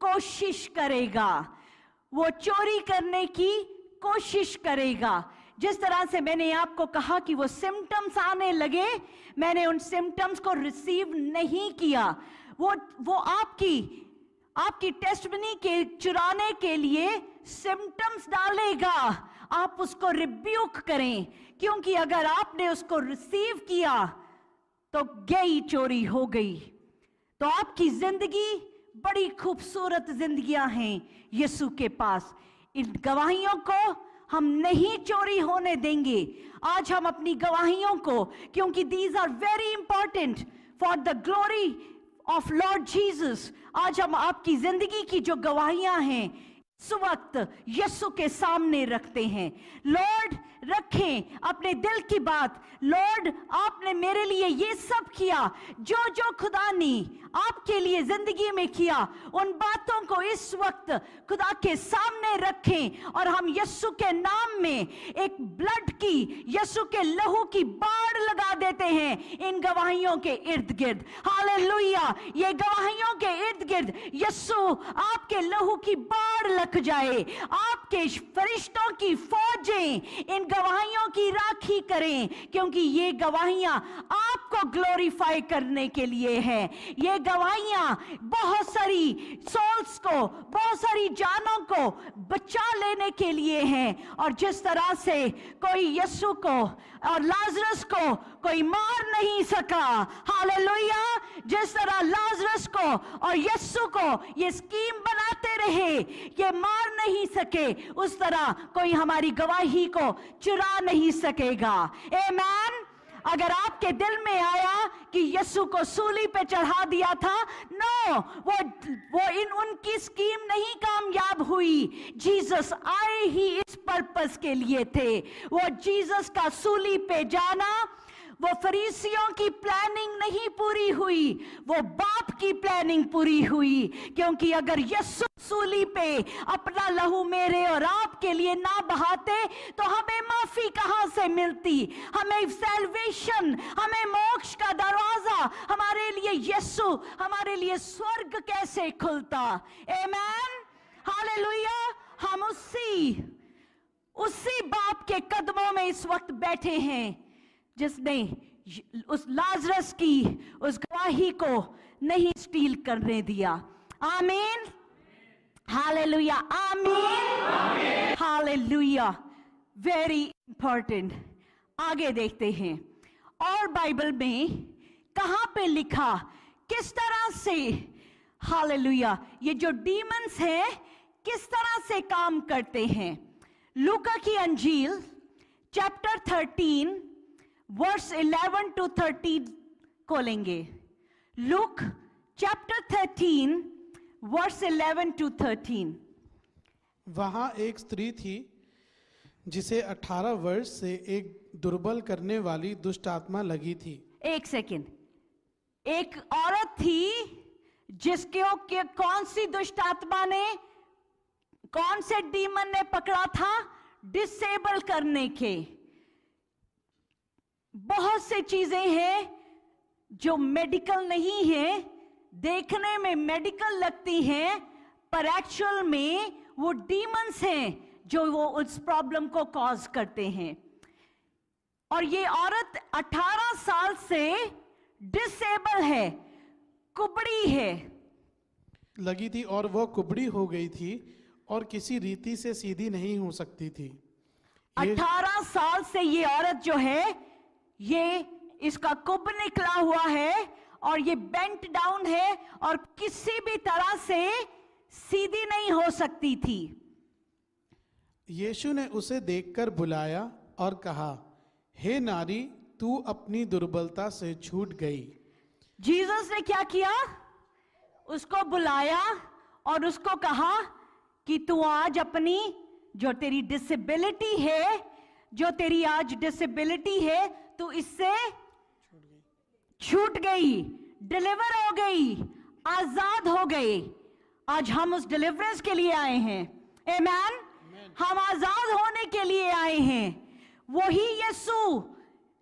कोशिश करेगा, वो चोरी करने की कोशिश करेगा। जिस तरह से मैंने आपको कहा कि वो सिम्टम्स आने लगे, मैंने उन सिम्टम्स को रिसीव नहीं किया। वो आपकी आपकी टेस्टमनी के चुराने के लिए सिम्टम्स डालेगा। आप उसको रिब्यूक करें, क्योंकि अगर आपने उसको रिसीव किया तो गई चोरी हो गई। तो आपकी जिंदगी बड़ी खूबसूरत जिंदगियां हैं यीशु के पास। इन गवाहियों को हम नहीं चोरी होने देंगे। आज हम अपनी गवाहियों को, क्योंकि these are very important for the glory of Lord Jesus, आज हम आपकी जिंदगी की जो गवाहियां हैं इस वक्त यीशु के सामने रखते हैं। लॉर्ड, रखें अपने दिल की बात। लॉर्ड, आपने मेरे लिए ये सब किया, जो जो खुदा ने आपके लिए जिंदगी में किया, उन बातों को इस वक्त खुदा के सामने रखें और हम यीशु के नाम में एक ब्लड की, यीशु के लहू की बाढ़ लगा देते हैं इन गवाहियों के इर्द गिर्द। हालेलुया! ये गवाहियों के इर्द गिर्द यीशु आपके लहू की बाढ़ लग जाए। आपके फरिश्तों की फौजें इन गवाहियों की राखी करें, क्योंकि ये गवाहियां आपको ग्लोरीफाई करने के लिए है। ये गवाहियां बहुत सारी सोल्स को, बहुत सारी जानों को बचा लेने के लिए हैं। और जिस तरह से कोई यीशु को और लाजरस को कोई मार नहीं सका, हालेलुया, जिस तरह लाजरस को और यीशु को ये स्कीम बनाते रहे, ये मार नहीं सके, उस तरह कोई हमारी गवाही को चुरा नहीं सकेगा। आमीन। अगर आपके दिल में आया कि यीशु को सूली पे चढ़ा दिया था, नो, वो उनकी स्कीम नहीं कामयाब हुई। जीसस आए ही इस पर्पस के लिए थे। वो जीसस का सूली पे जाना, वो फरीसियों की प्लानिंग नहीं पूरी हुई, वो बाप की प्लानिंग पूरी हुई। क्योंकि अगर यीशु सूली पे अपना लहू मेरे और आपके लिए ना बहाते तो हमें माफी कहां से मिलती, हमें सैल्वेशन, हमें मोक्ष का दरवाजा, हमारे लिए यीशु, हमारे लिए स्वर्ग कैसे खुलता। आमीन, हालेलुया। हम उसी बाप के कदमों में इस वक्त बैठे हैं जिसने उस लाजरस की उस गवाही को नहीं स्टील करने दिया। आमीन, हालेलुया, आमीन, हालेलुया। Very important. आगे देखते हैं और बाइबल में कहां पे लिखा, किस तरह से, हालेलुया, ये जो डीमंस हैं किस तरह से काम करते हैं। लूका की अंजील चैप्टर 13 वर्स 11 to 13 खोलेंगे। Luke chapter 13 verse 11 to 13। वहां एक स्त्री थी जिसे 18 वर्ष से एक दुर्बल करने वाली दुष्ट आत्मा लगी थी। एक सेकेंड, एक औरत थी जिसको कौन सी दुष्ट आत्मा ने, कौन से डीमन ने पकड़ा था, डिसेबल करने के। बहुत से चीजें हैं जो मेडिकल नहीं है, देखने में मेडिकल लगती हैं, पर एक्चुअल में वो डीमंस हैं जो वो उस प्रॉब्लम को कॉज करते हैं। और ये औरत 18 साल से डिसेबल है, कुबड़ी है, लगी थी और वो कुबड़ी हो गई थी और किसी रीति से सीधी नहीं हो सकती थी। 18 साल से ये औरत जो है, ये इसका कुब निकला हुआ है और ये बेंट डाउन है और किसी भी तरह से सीधी नहीं हो सकती थी। यीशु ने उसे देखकर बुलाया और कहा, हे नारी, तू अपनी दुर्बलता से छूट गई। जीसस ने क्या किया? उसको बुलाया और उसको कहा कि तू आज अपनी जो तेरी डिसेबिलिटी है, जो तेरी आज डिसेबिलिटी है, तू इससे छूट गई, डिलीवर हो गई, आजाद हो गई। आज हम उस डिलीवरेंस के लिए आए हैं। आमीन। हम आजाद होने के लिए आए हैं। वही यीशु,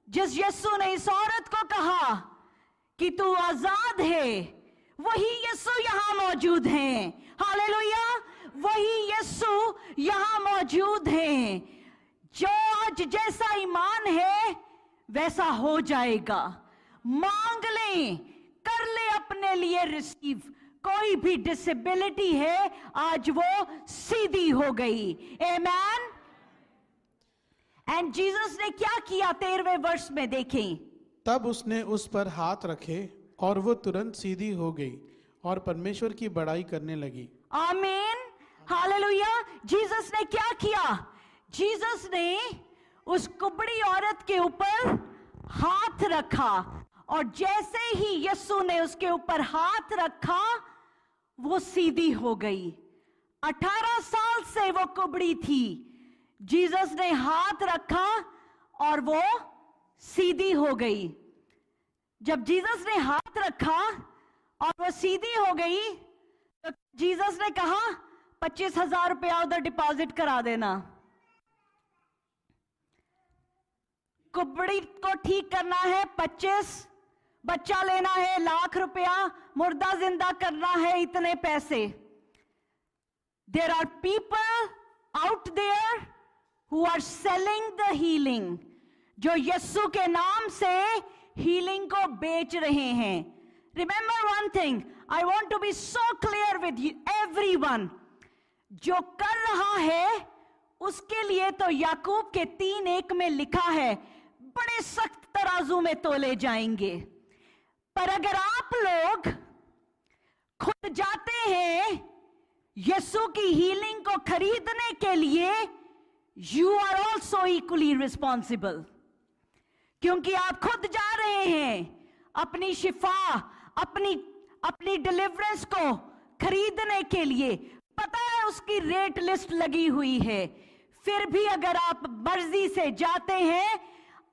जिस यीशु ने इस औरत को कहा कि तू आजाद है, वही यीशु यहां मौजूद है। हालेलुया। वही यीशु यहां मौजूद है। जो आज जैसा ईमान है वैसा हो जाएगा। मांग ले, कर ले अपने लिए रिसीव, कोई भी डिसेबिलिटी है आज वो सीधी हो गई। आमेन। एंड जीसस ने क्या किया 13वें वर्ष में देखें, तब उसने उस पर हाथ रखे और वो तुरंत सीधी हो गई और परमेश्वर की बड़ाई करने लगी। आमीन, हालेलुया। जीसस ने क्या किया? जीसस ने उस कुबड़ी औरत के ऊपर हाथ रखा और जैसे ही यीशु ने उसके ऊपर हाथ रखा वो सीधी हो गई। 18 साल से वो कुबड़ी थी, जीसस ने हाथ रखा और वो सीधी हो गई। जब जीसस ने हाथ रखा और वो सीधी हो गई तो जीसस ने कहा 25,000 रुपया उधर डिपॉजिट करा देना। कुबड़ी को ठीक करना है 25, बच्चा लेना है 1,00,000 रुपया, मुर्दा जिंदा करना है इतने पैसे। There are people out there who are selling the healing, जो यीशु के नाम से हीलिंग को बेच रहे हैं। Remember one thing, I want to be so clear with everyone, जो कर रहा है उसके लिए तो याकूब के 3:1 में लिखा है बड़े सख्त तराजू में तोले जाएंगे। पर अगर आप लोग खुद जाते हैं यीशु की हीलिंग को खरीदने के लिए, you are also equally responsible, क्योंकि आप खुद जा रहे हैं अपनी शिफा, अपनी डिलीवरेंस को खरीदने के लिए। पता है उसकी रेट लिस्ट लगी हुई है, फिर भी अगर आप मर्जी से जाते हैं,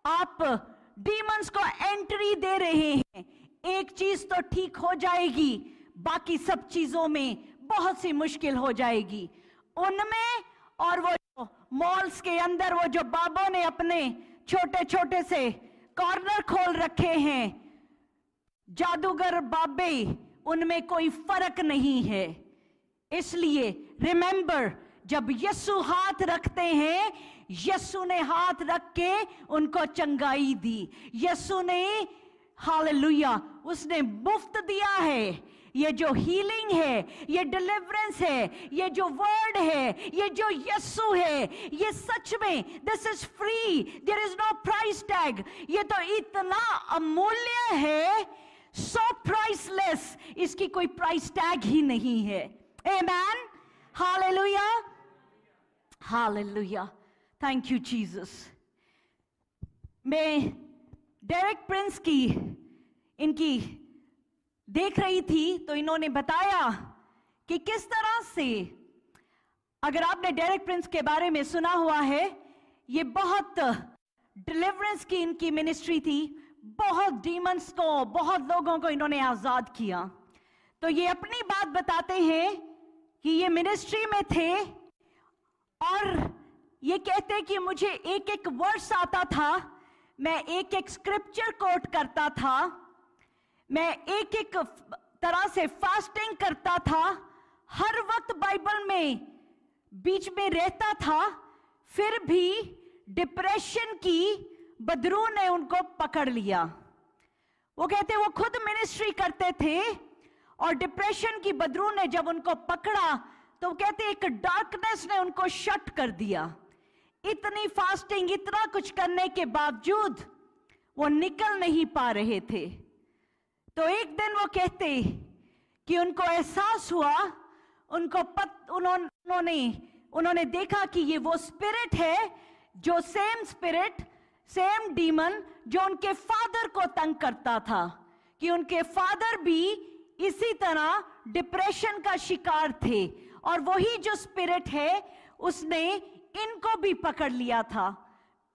आप डीमंस को एंट्री दे रहे हैं। एक चीज तो ठीक हो जाएगी, बाकी सब चीजों में बहुत सी मुश्किल हो जाएगी। उनमें और वो मॉल्स के अंदर वो जो बाबों ने अपने छोटे छोटे से कॉर्नर खोल रखे हैं, जादूगर बाबे, उनमें कोई फर्क नहीं है। इसलिए रिमेंबर, जब यीशु हाथ रखते हैं, यीशु ने हाथ रख के उनको चंगाई दी। यीशु ने, हालेलुया, उसने मुफ्त दिया है। ये जो हीलिंग है, ये डिलीवरेंस है, ये जो वर्ड है, ये जो यीशु है, ये सच में this is free, there is no price tag. ये तो इतना अमूल्य है, सो प्राइसलेस, इसकी कोई प्राइस टैग ही नहीं है। Amen, hallelujah, hallelujah, thank you Jesus. मैं डेरेक प्रिंस की इनकी देख रही थी तो इन्होंने बताया कि किस तरह से, अगर आपने डेरेक प्रिंस के बारे में सुना हुआ है, ये बहुत डिलीवरेंस की इनकी मिनिस्ट्री थी, बहुत डीमंस को, बहुत लोगों को इन्होंने आजाद किया। तो ये अपनी बात बताते हैं कि ये मिनिस्ट्री में थे और ये कहते कि मुझे एक एक वर्स आता था, मैं एक एक स्क्रिप्चर कोट करता था, मैं एक एक तरह से फास्टिंग करता था, हर वक्त बाइबल में बीच में रहता था, फिर भी डिप्रेशन की बदरू ने उनको पकड़ लिया। वो कहते वो खुद मिनिस्ट्री करते थे और डिप्रेशन की बदरू ने जब उनको पकड़ा तो कहते एक डार्कनेस ने उनको शट कर दिया। इतनी फास्टिंग, इतना कुछ करने के बावजूद वो निकल नहीं पा रहे थे। तो एक दिन वो कहते कि उनको एहसास हुआ, उन्होंने देखा कि ये वो स्पिरिट है, जो सेम स्पिरिट, सेम डीमन जो उनके फादर को तंग करता था, कि उनके फादर भी इसी तरह डिप्रेशन का शिकार थे और वही जो स्पिरिट है उसने इनको भी पकड़ लिया था।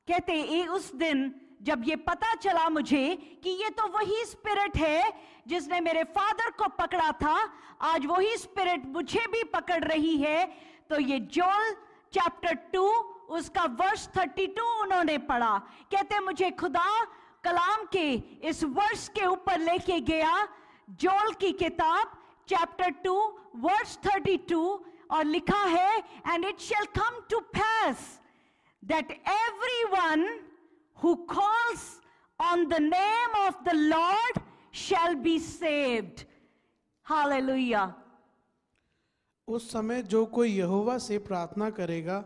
कहते उस दिन जब ये पता चला मुझे कि ये तो वही स्पिरिट है जिसने मेरे फादर को पकड़ा था, आज वही स्पिरिट मुझे भी पकड़ रही है। तो ये जोल चैप्टर 2 उसका वर्स 32 उन्होंने पढ़ा। कहते मुझे खुदा कलाम के इस वर्स के ऊपर लेके गया, जोल की किताब चैप्टर 2 वर्स 32, और लिखा है, and it shall come to pass that everyone who calls on the name of the Lord shall be saved. Hallelujah. उस समय जो कोई यहोवा से प्रार्थना करेगा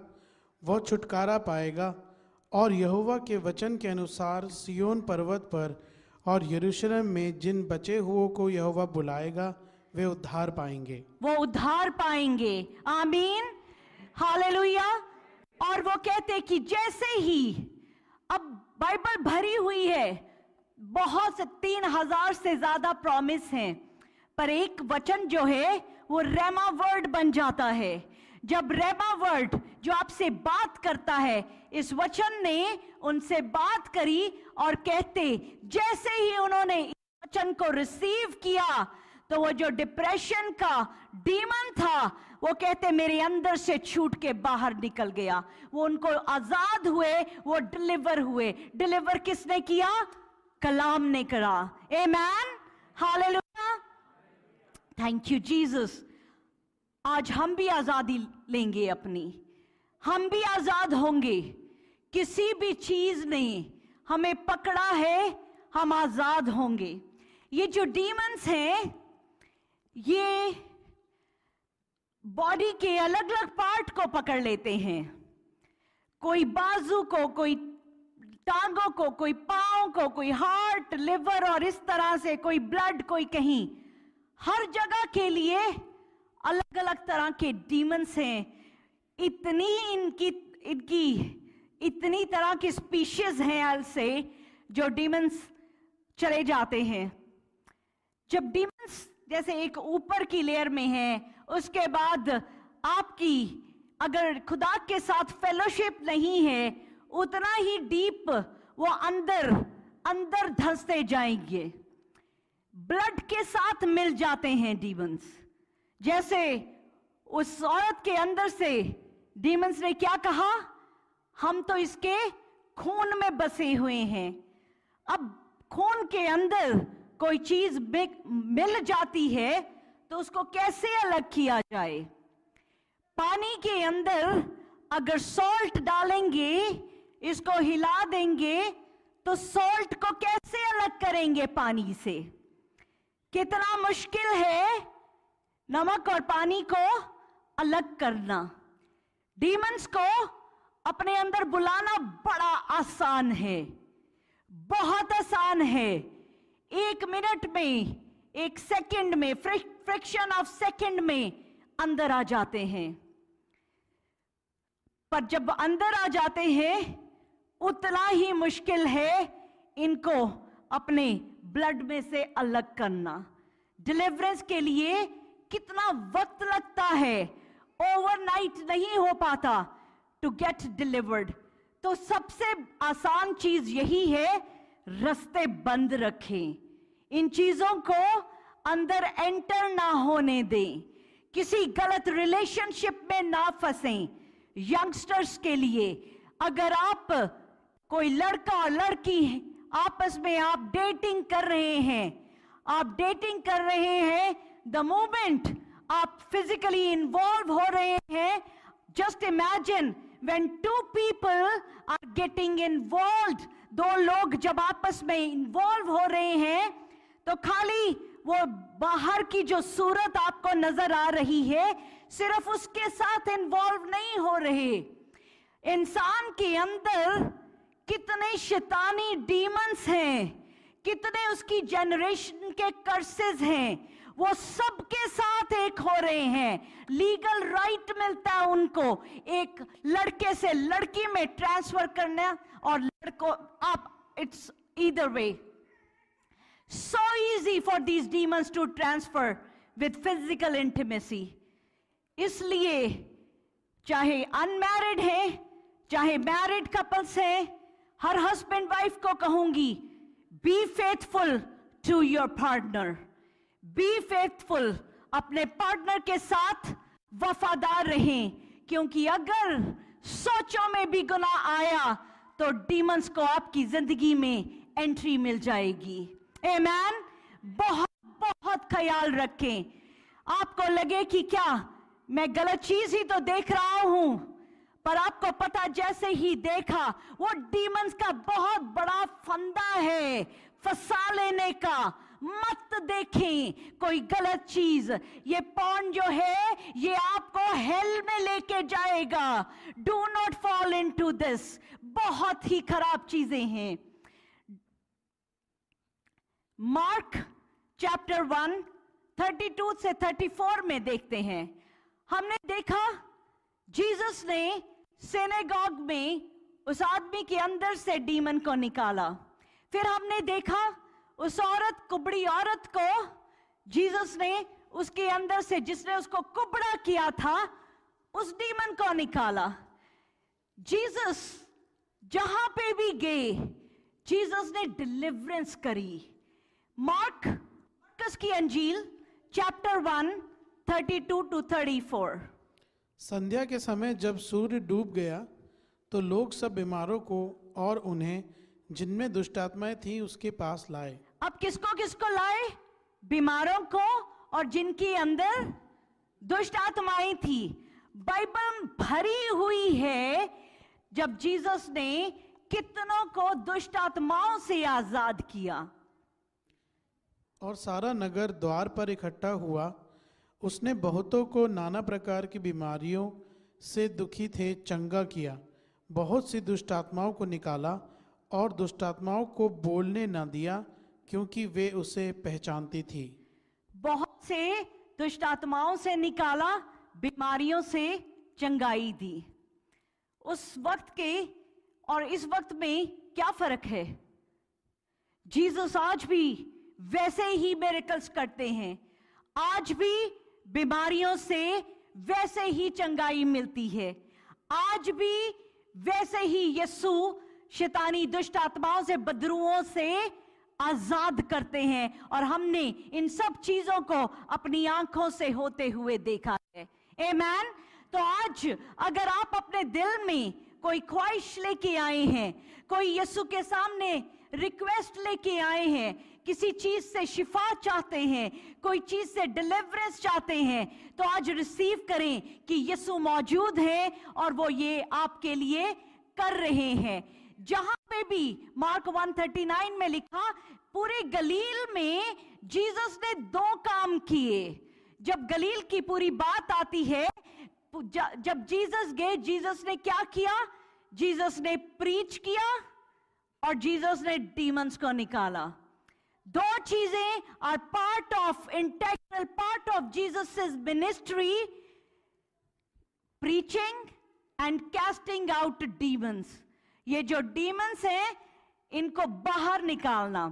वह छुटकारा पाएगा, और यहोवा के वचन के अनुसार सिय्योन पर्वत पर और यरूशलेम में जिन बचे हुओं को यहोवा बुलाएगा वे उद्धार पाएंगे। वो उद्धार पाएंगे। आमीन, हालेलुया। और वो कहते कि जैसे ही अब बाइबल भरी हुई है, बहुत से 3000 से ज्यादा प्रॉमिस हैं, पर एक वचन जो है वो रेमा वर्ड बन जाता है। जब रेमा वर्ड जो आपसे बात करता है, इस वचन ने उनसे बात करी और कहते जैसे ही उन्होंने इस वचन को रिसीव किया तो वो जो डिप्रेशन का डीमन था वो कहते मेरे अंदर से छूट के बाहर निकल गया। वो उनको आजाद हुए, वो डिलीवर हुए। डिलीवर किसने किया? कलाम ने करा। आमेन, हालेलुया, थैंक यू जीसस। आज हम भी आजादी लेंगे अपनी, हम भी आजाद होंगे। किसी भी चीज ने हमें पकड़ा है, हम आजाद होंगे। ये जो डीमंस हैं ये बॉडी के अलग अलग पार्ट को पकड़ लेते हैं। कोई बाजू को, कोई टांगों को, कोई पांव को, कोई हार्ट, लिवर, और इस तरह से कोई ब्लड, कोई कहीं, हर जगह के लिए अलग अलग तरह के डीमंस हैं। इतनी तरह की स्पीशीज हैं से जो डीमंस चले जाते हैं। जब डीमंस जैसे एक ऊपर की लेयर में है, उसके बाद आपकी अगर खुदा के साथ फेलोशिप नहीं है, उतना ही डीप वो अंदर अंदर धंसते जाएंगे, ब्लड के साथ मिल जाते हैं डीमंस। जैसे उस औरत के अंदर से डीमंस ने क्या कहा? हम तो इसके खून में बसे हुए हैं। अब खून के अंदर कोई चीज मिल जाती है तो उसको कैसे अलग किया जाए? पानी के अंदर अगर सॉल्ट डालेंगे, इसको हिला देंगे, तो सॉल्ट को कैसे अलग करेंगे पानी से? कितना मुश्किल है नमक और पानी को अलग करना। डीमंस को अपने अंदर बुलाना बड़ा आसान है, बहुत आसान है। 1 मिनट में, 1 सेकंड में, फ्रैक्शन ऑफ सेकंड में अंदर आ जाते हैं। पर जब अंदर आ जाते हैं उतना ही मुश्किल है इनको अपने ब्लड में से अलग करना। डिलीवरेंस के लिए कितना वक्त लगता है, ओवरनाइट नहीं हो पाता टू गेट डिलीवर्ड। तो सबसे आसान चीज यही है, रास्ते बंद रखें, इन चीजों को अंदर एंटर ना होने दें, किसी गलत रिलेशनशिप में ना फंसें। यंगस्टर्स के लिए, अगर आप कोई लड़का और लड़की आपस में आप डेटिंग कर रहे हैं, द मोमेंट आप फिजिकली इन्वॉल्व हो रहे हैं, just imagine when 2 people are getting involved, 2 लोग जब आपस में इन्वॉल्व हो रहे हैं तो खाली वो बाहर की जो सूरत आपको नजर आ रही है, सिर्फ उसके साथ इन्वॉल्व नहीं हो रहे। इंसान के अंदर कितने शैतानी डीमंस हैं, कितने उसकी जनरेशन के कर्सेस हैं, वो सबके साथ एक हो रहे हैं। लीगल राइट मिलता है उनको एक लड़के से लड़की में ट्रांसफर करना, और लड़कों आप, it's either way, so easy for these demons to transfer with physical intimacy। इसलिए चाहे अनमैरिड है, चाहे मैरिड कपल्स हैं, हर हस्बैंड वाइफ को कहूंगी, be faithful to your partner, be faithful, अपने पार्टनर के साथ वफादार रहें, क्योंकि अगर सोचों में भी गुनाह आया तो डीमंस को आपकी जिंदगी में एंट्री मिल जाएगी। आमेन। बहुत बहुत ख्याल रखें। आपको लगे कि क्या मैं गलत चीज ही तो देख रहा हूं, पर आपको पता जैसे ही देखा वो डीमंस का बहुत बड़ा फंदा है फंसा लेने का। मत मत देखें कोई गलत चीज। ये पॉर्न जो है ये आपको हेल में लेके जाएगा। Do not fall into this. बहुत ही खराब चीजें हैं। मार्क चैप्टर 1 32 से 34 में देखते हैं। हमने देखा जीसस ने सिनेगॉग में उस आदमी के अंदर से डीमन को निकाला। फिर हमने देखा उस औरत, कुबड़ी औरत को जीसस ने उसके अंदर से, जिसने उसको कुबड़ा किया था, उस डीमन को निकाला। जीसस जहां पे भी गए जीसस ने डिलीवरेंस करी। मार्कस की अंजील चैप्टर 1 32 to 34। संध्या के समय जब सूर्य डूब गया तो लोग सब बीमारों को और उन्हें जिनमें दुष्टात्माएं थी उसके पास लाए। अब किसको किसको लाए? बीमारों को और जिनके अंदर दुष्ट आत्माएं थी। बाइबल भरी हुई है जब जीसस ने कितनों को दुष्ट आत्माओं से आजाद किया। और सारा नगर द्वार पर इकट्ठा हुआ। उसने बहुतों को नाना प्रकार की बीमारियों से दुखी थे चंगा किया। बहुत सी दुष्ट आत्माओं को निकाला और दुष्टात्माओं को बोलने न दिया, क्योंकि वे उसे पहचानती थी। बहुत से दुष्ट आत्माओं से निकाला, बीमारियों से चंगाई दी। उस वक्त के और इस वक्त में क्या फर्क है? जीसस आज भी वैसे ही मिरेकल्स करते हैं। आज भी बीमारियों से वैसे ही चंगाई मिलती है। आज भी वैसे ही यीशु शैतानी दुष्ट आत्माओं से, बदरूओं से आजाद करते हैं। और हमने इन सब चीजों को अपनी आंखों से होते हुए देखा है। आमीन। तो आज अगर आप अपने दिल में कोई ख्वाहिश लेके आए हैं, कोई यीशु के सामने रिक्वेस्ट लेके आए हैं, किसी चीज से शिफा चाहते हैं, कोई चीज से डिलीवरेंस चाहते हैं, तो आज रिसीव करें कि यीशु मौजूद है और वो ये आपके लिए कर रहे हैं। जहां पे भी मार्क 139 में लिखा, पूरे गलील में जीसस ने 2 काम किए। जब गलील की पूरी बात आती है, जब जीसस गए, जीसस ने क्या किया? जीसस ने प्रीच किया और जीसस ने डीमंस को निकाला। 2 चीजें are part of, integral part of Jesus ministry, preaching and casting out demons. ये जो डीमंस हैं इनको बाहर निकालना।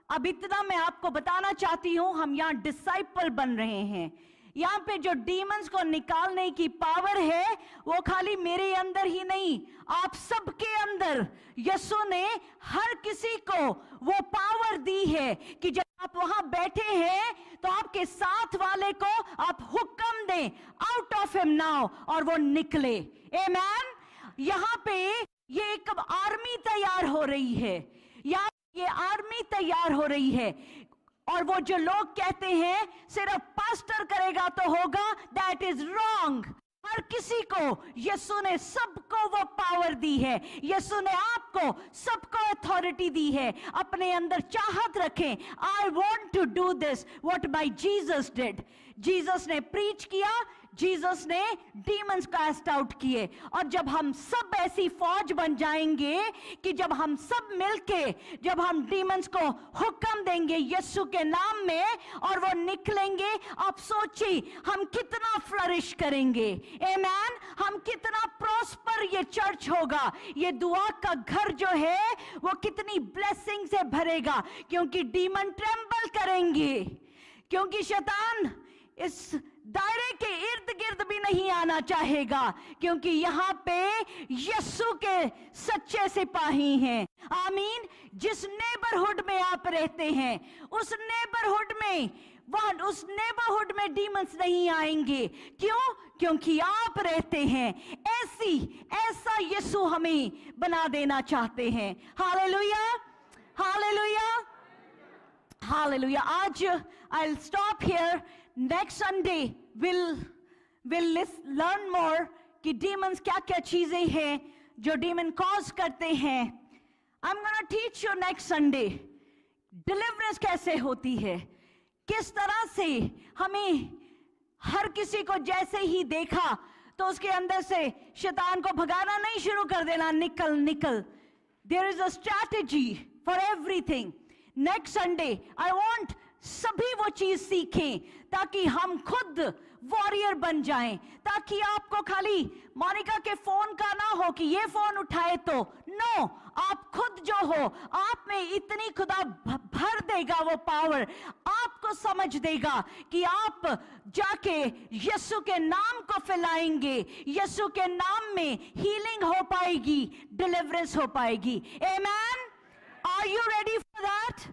अब इतना मैं आपको बताना चाहती हूं, हम यहां डिसाइपल बन रहे हैं। यहां पे जो डीमंस को निकालने की पावर है वो खाली मेरे अंदर ही नहीं, आप सबके अंदर यीशु ने हर किसी को वो पावर दी है कि जब आप वहां बैठे हैं तो आपके साथ वाले को आप हुक्म दें, आउट ऑफ हिम नाउ, और वो निकले। आमीन। यहां पे ये एक आर्मी तैयार हो रही है, या ये आर्मी तैयार हो रही है। और वो जो लोग कहते हैं सिर्फ पास्टर करेगा तो होगा, दैट इज रॉन्ग। हर किसी को यीशु ने सबको वो पावर दी है। यीशु ने आपको सबको अथॉरिटी दी है। अपने अंदर चाहत रखें, I want to do this what my Jesus did. Jesus ने प्रीच किया, जीसस ने डीमंस कास्ट आउट किए। और जब हम सब ऐसी फौज बन जाएंगे कि जब हम सब मिलके, जब हम डीमंस को हुक्म देंगे यीशु के नाम में और वो निकलेंगे, आप सोचिए हम कितना फ्लरिश करेंगे। आमीन। हम कितना प्रॉस्पर ये चर्च होगा, ये दुआ का घर जो है वो कितनी ब्लेसिंग से भरेगा, क्योंकि डीमन ट्रेम्बल करेंगे, क्योंकि शैतान इस दायरे के इर्द गिर्द भी नहीं आना चाहेगा, क्योंकि यहाँ पे यीशु के सच्चे सिपाही हैं। आमीन। जिस नेबरहुड में आप रहते हैं, उस नेबरहुड में, वहां उस नेबरहुड में डीमंस नहीं आएंगे। क्यों? क्योंकि आप रहते हैं। ऐसा यीशु हमें बना देना चाहते हैं। Hallelujah, hallelujah, hallelujah. आज I'll stop here. Next Sunday we'll learn more कि demons क्या क्या चीजें हैं जो demon cause करते हैं। I'm gonna teach you next Sunday deliverance कैसे होती है, किस तरह से हमें हर किसी को जैसे ही देखा तो उसके अंदर से शैतान को भगाना नहीं शुरू कर देना, निकल निकल. There is a strategy for everything. Next Sunday I want सभी वो चीज सीखें ताकि हम खुद वॉरियर बन जाएं, ताकि आपको खाली मोनिका के फोन का ना हो कि ये फोन उठाए तो नो, आप खुद जो हो आप में इतनी खुदा भर देगा वो पावर, आपको समझ देगा कि आप जाके यीशु के नाम को फैलाएंगे, यीशु के नाम में हीलिंग हो पाएगी, डिलीवरेंस हो पाएगी. Amen. Are you ready for that?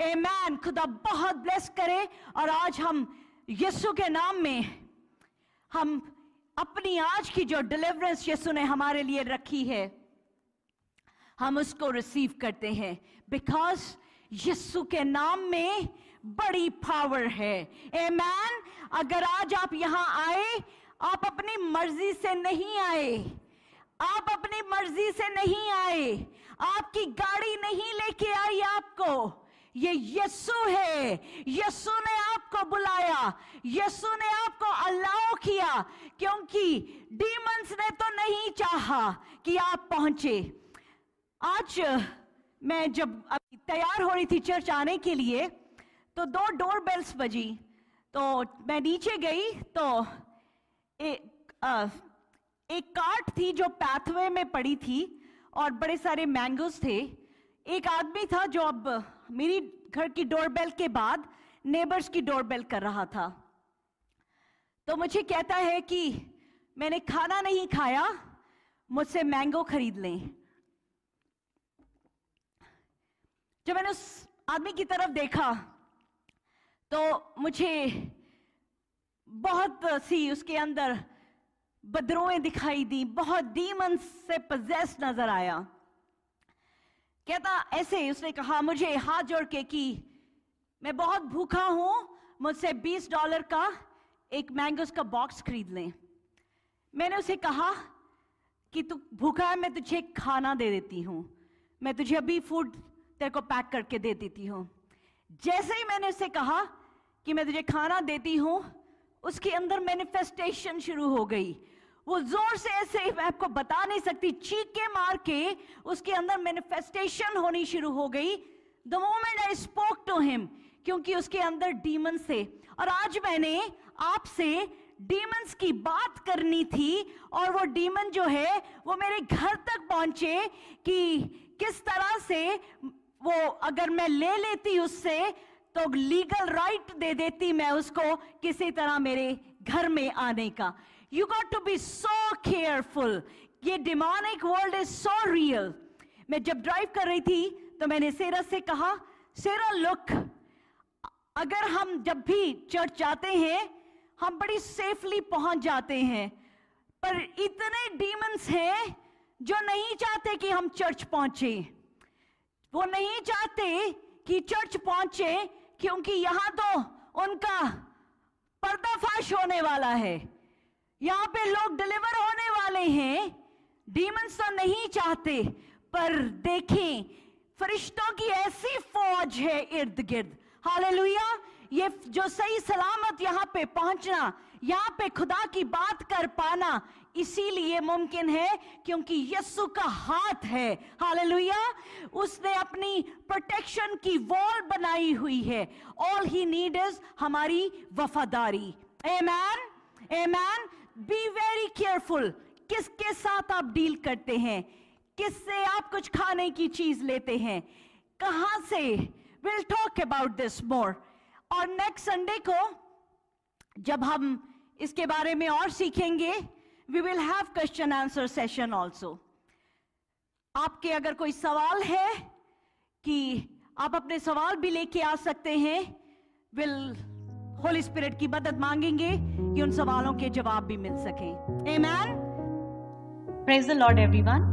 Amen. खुदा बहुत ब्लेस करे. और आज हम यीशु के नाम में हम अपनी आज की जो डिलीवरेंस यीशु ने हमारे लिए रखी है हम उसको रिसीव करते हैं, बिकॉज यीशु के नाम में बड़ी पावर है. आमेन. अगर आज आप यहां आए, आप अपनी मर्जी से नहीं आए, आप अपनी मर्जी से नहीं आए, आपकी गाड़ी नहीं लेके आई आपको, ये यीशु है. यीशु ने आपको बुलाया, यीशु ने आपको अलाउ किया, क्योंकि डीमंस ने तो नहीं चाहा कि आप पहुंचे. आज मैं जब अभी तैयार हो रही थी चर्च आने के लिए तो 2 डोर बेल्स बजी, तो मैं नीचे गई तो एक कार्ट थी जो पाथवे में पड़ी थी और बड़े सारे मैंगोज थे. एक आदमी था जो अब मेरी घर की डोरबेल के बाद नेबर्स की डोरबेल कर रहा था. तो मुझे कहता है कि मैंने खाना नहीं खाया, मुझसे मैंगो खरीद लें. जब मैंने उस आदमी की तरफ देखा तो मुझे बहुत सी उसके अंदर बदरुएं दिखाई दी, बहुत डीमंस से पजेस नजर आया. कहता ऐसे, उसने कहा मुझे हाथ जोड़ के कि मैं बहुत भूखा हूं, मुझसे $20 का एक मैंगोस का बॉक्स खरीद लें. मैंने उसे कहा कि तू भूखा है, मैं तुझे खाना दे देती हूं, मैं तुझे अभी फूड तेरे को पैक करके दे देती हूं. जैसे ही मैंने उसे कहा कि मैं तुझे खाना देती हूं, उसके अंदर मैनिफेस्टेशन शुरू हो गई. वो जोर से ऐसे, मैं आपको बता नहीं सकती, चीखे मार के उसके अंदर मैनिफेस्टेशन होनी शुरू हो गई. The moment I spoke to him, क्योंकि उसके अंदर डीमंस थे. और आज मैंने आपसे डीमंस की बात करनी थी, और वो डीमन जो है वो मेरे घर तक पहुंचे कि किस तरह से वो, अगर मैं ले लेती उससे तो लीगल राइट दे देती मैं उसको किसी तरह मेरे घर में आने का. You got to be so careful. ये demonic world is so real. मैं जब ड्राइव कर रही थी तो मैंने सेरा से कहा, सेरा लुक, अगर हम जब भी चर्च जाते हैं हम बड़ी सेफली पहुंच जाते हैं, पर इतने डीमंस हैं जो नहीं चाहते कि हम चर्च पहुंचे. वो नहीं चाहते कि चर्च पहुंचे, क्योंकि यहां तो उनका पर्दाफाश होने वाला है, यहां पे लोग डिलीवर होने वाले हैं. डीमंस तो नहीं चाहते, पर देखें फरिश्तों की ऐसी फौज है इर्द गिर्द. हालेलुया. ये जो सही सलामत यहां पे पहुंचना, यहां पे खुदा की बात कर पाना इसीलिए मुमकिन है क्योंकि यीशु का हाथ है. हालेलुया. उसने अपनी प्रोटेक्शन की वॉल बनाई हुई है. ऑल ही नीड इज हमारी वफादारी. आमेन. आमेन. बी वेरी केयरफुल किसके साथ आप डील करते हैं, किससे आप कुछ खाने की चीज लेते हैं, कहां से. Will talk about this more. और नेक्स्ट संडे को जब हम इसके बारे में और सीखेंगे, we will have question answer session also. आपके अगर कोई सवाल है कि आप अपने सवाल भी लेके आ सकते हैं, विल होली स्पिरिट की मदद मांगेंगे कि उन सवालों के जवाब भी मिल सके. Amen. Praise the lord everyone.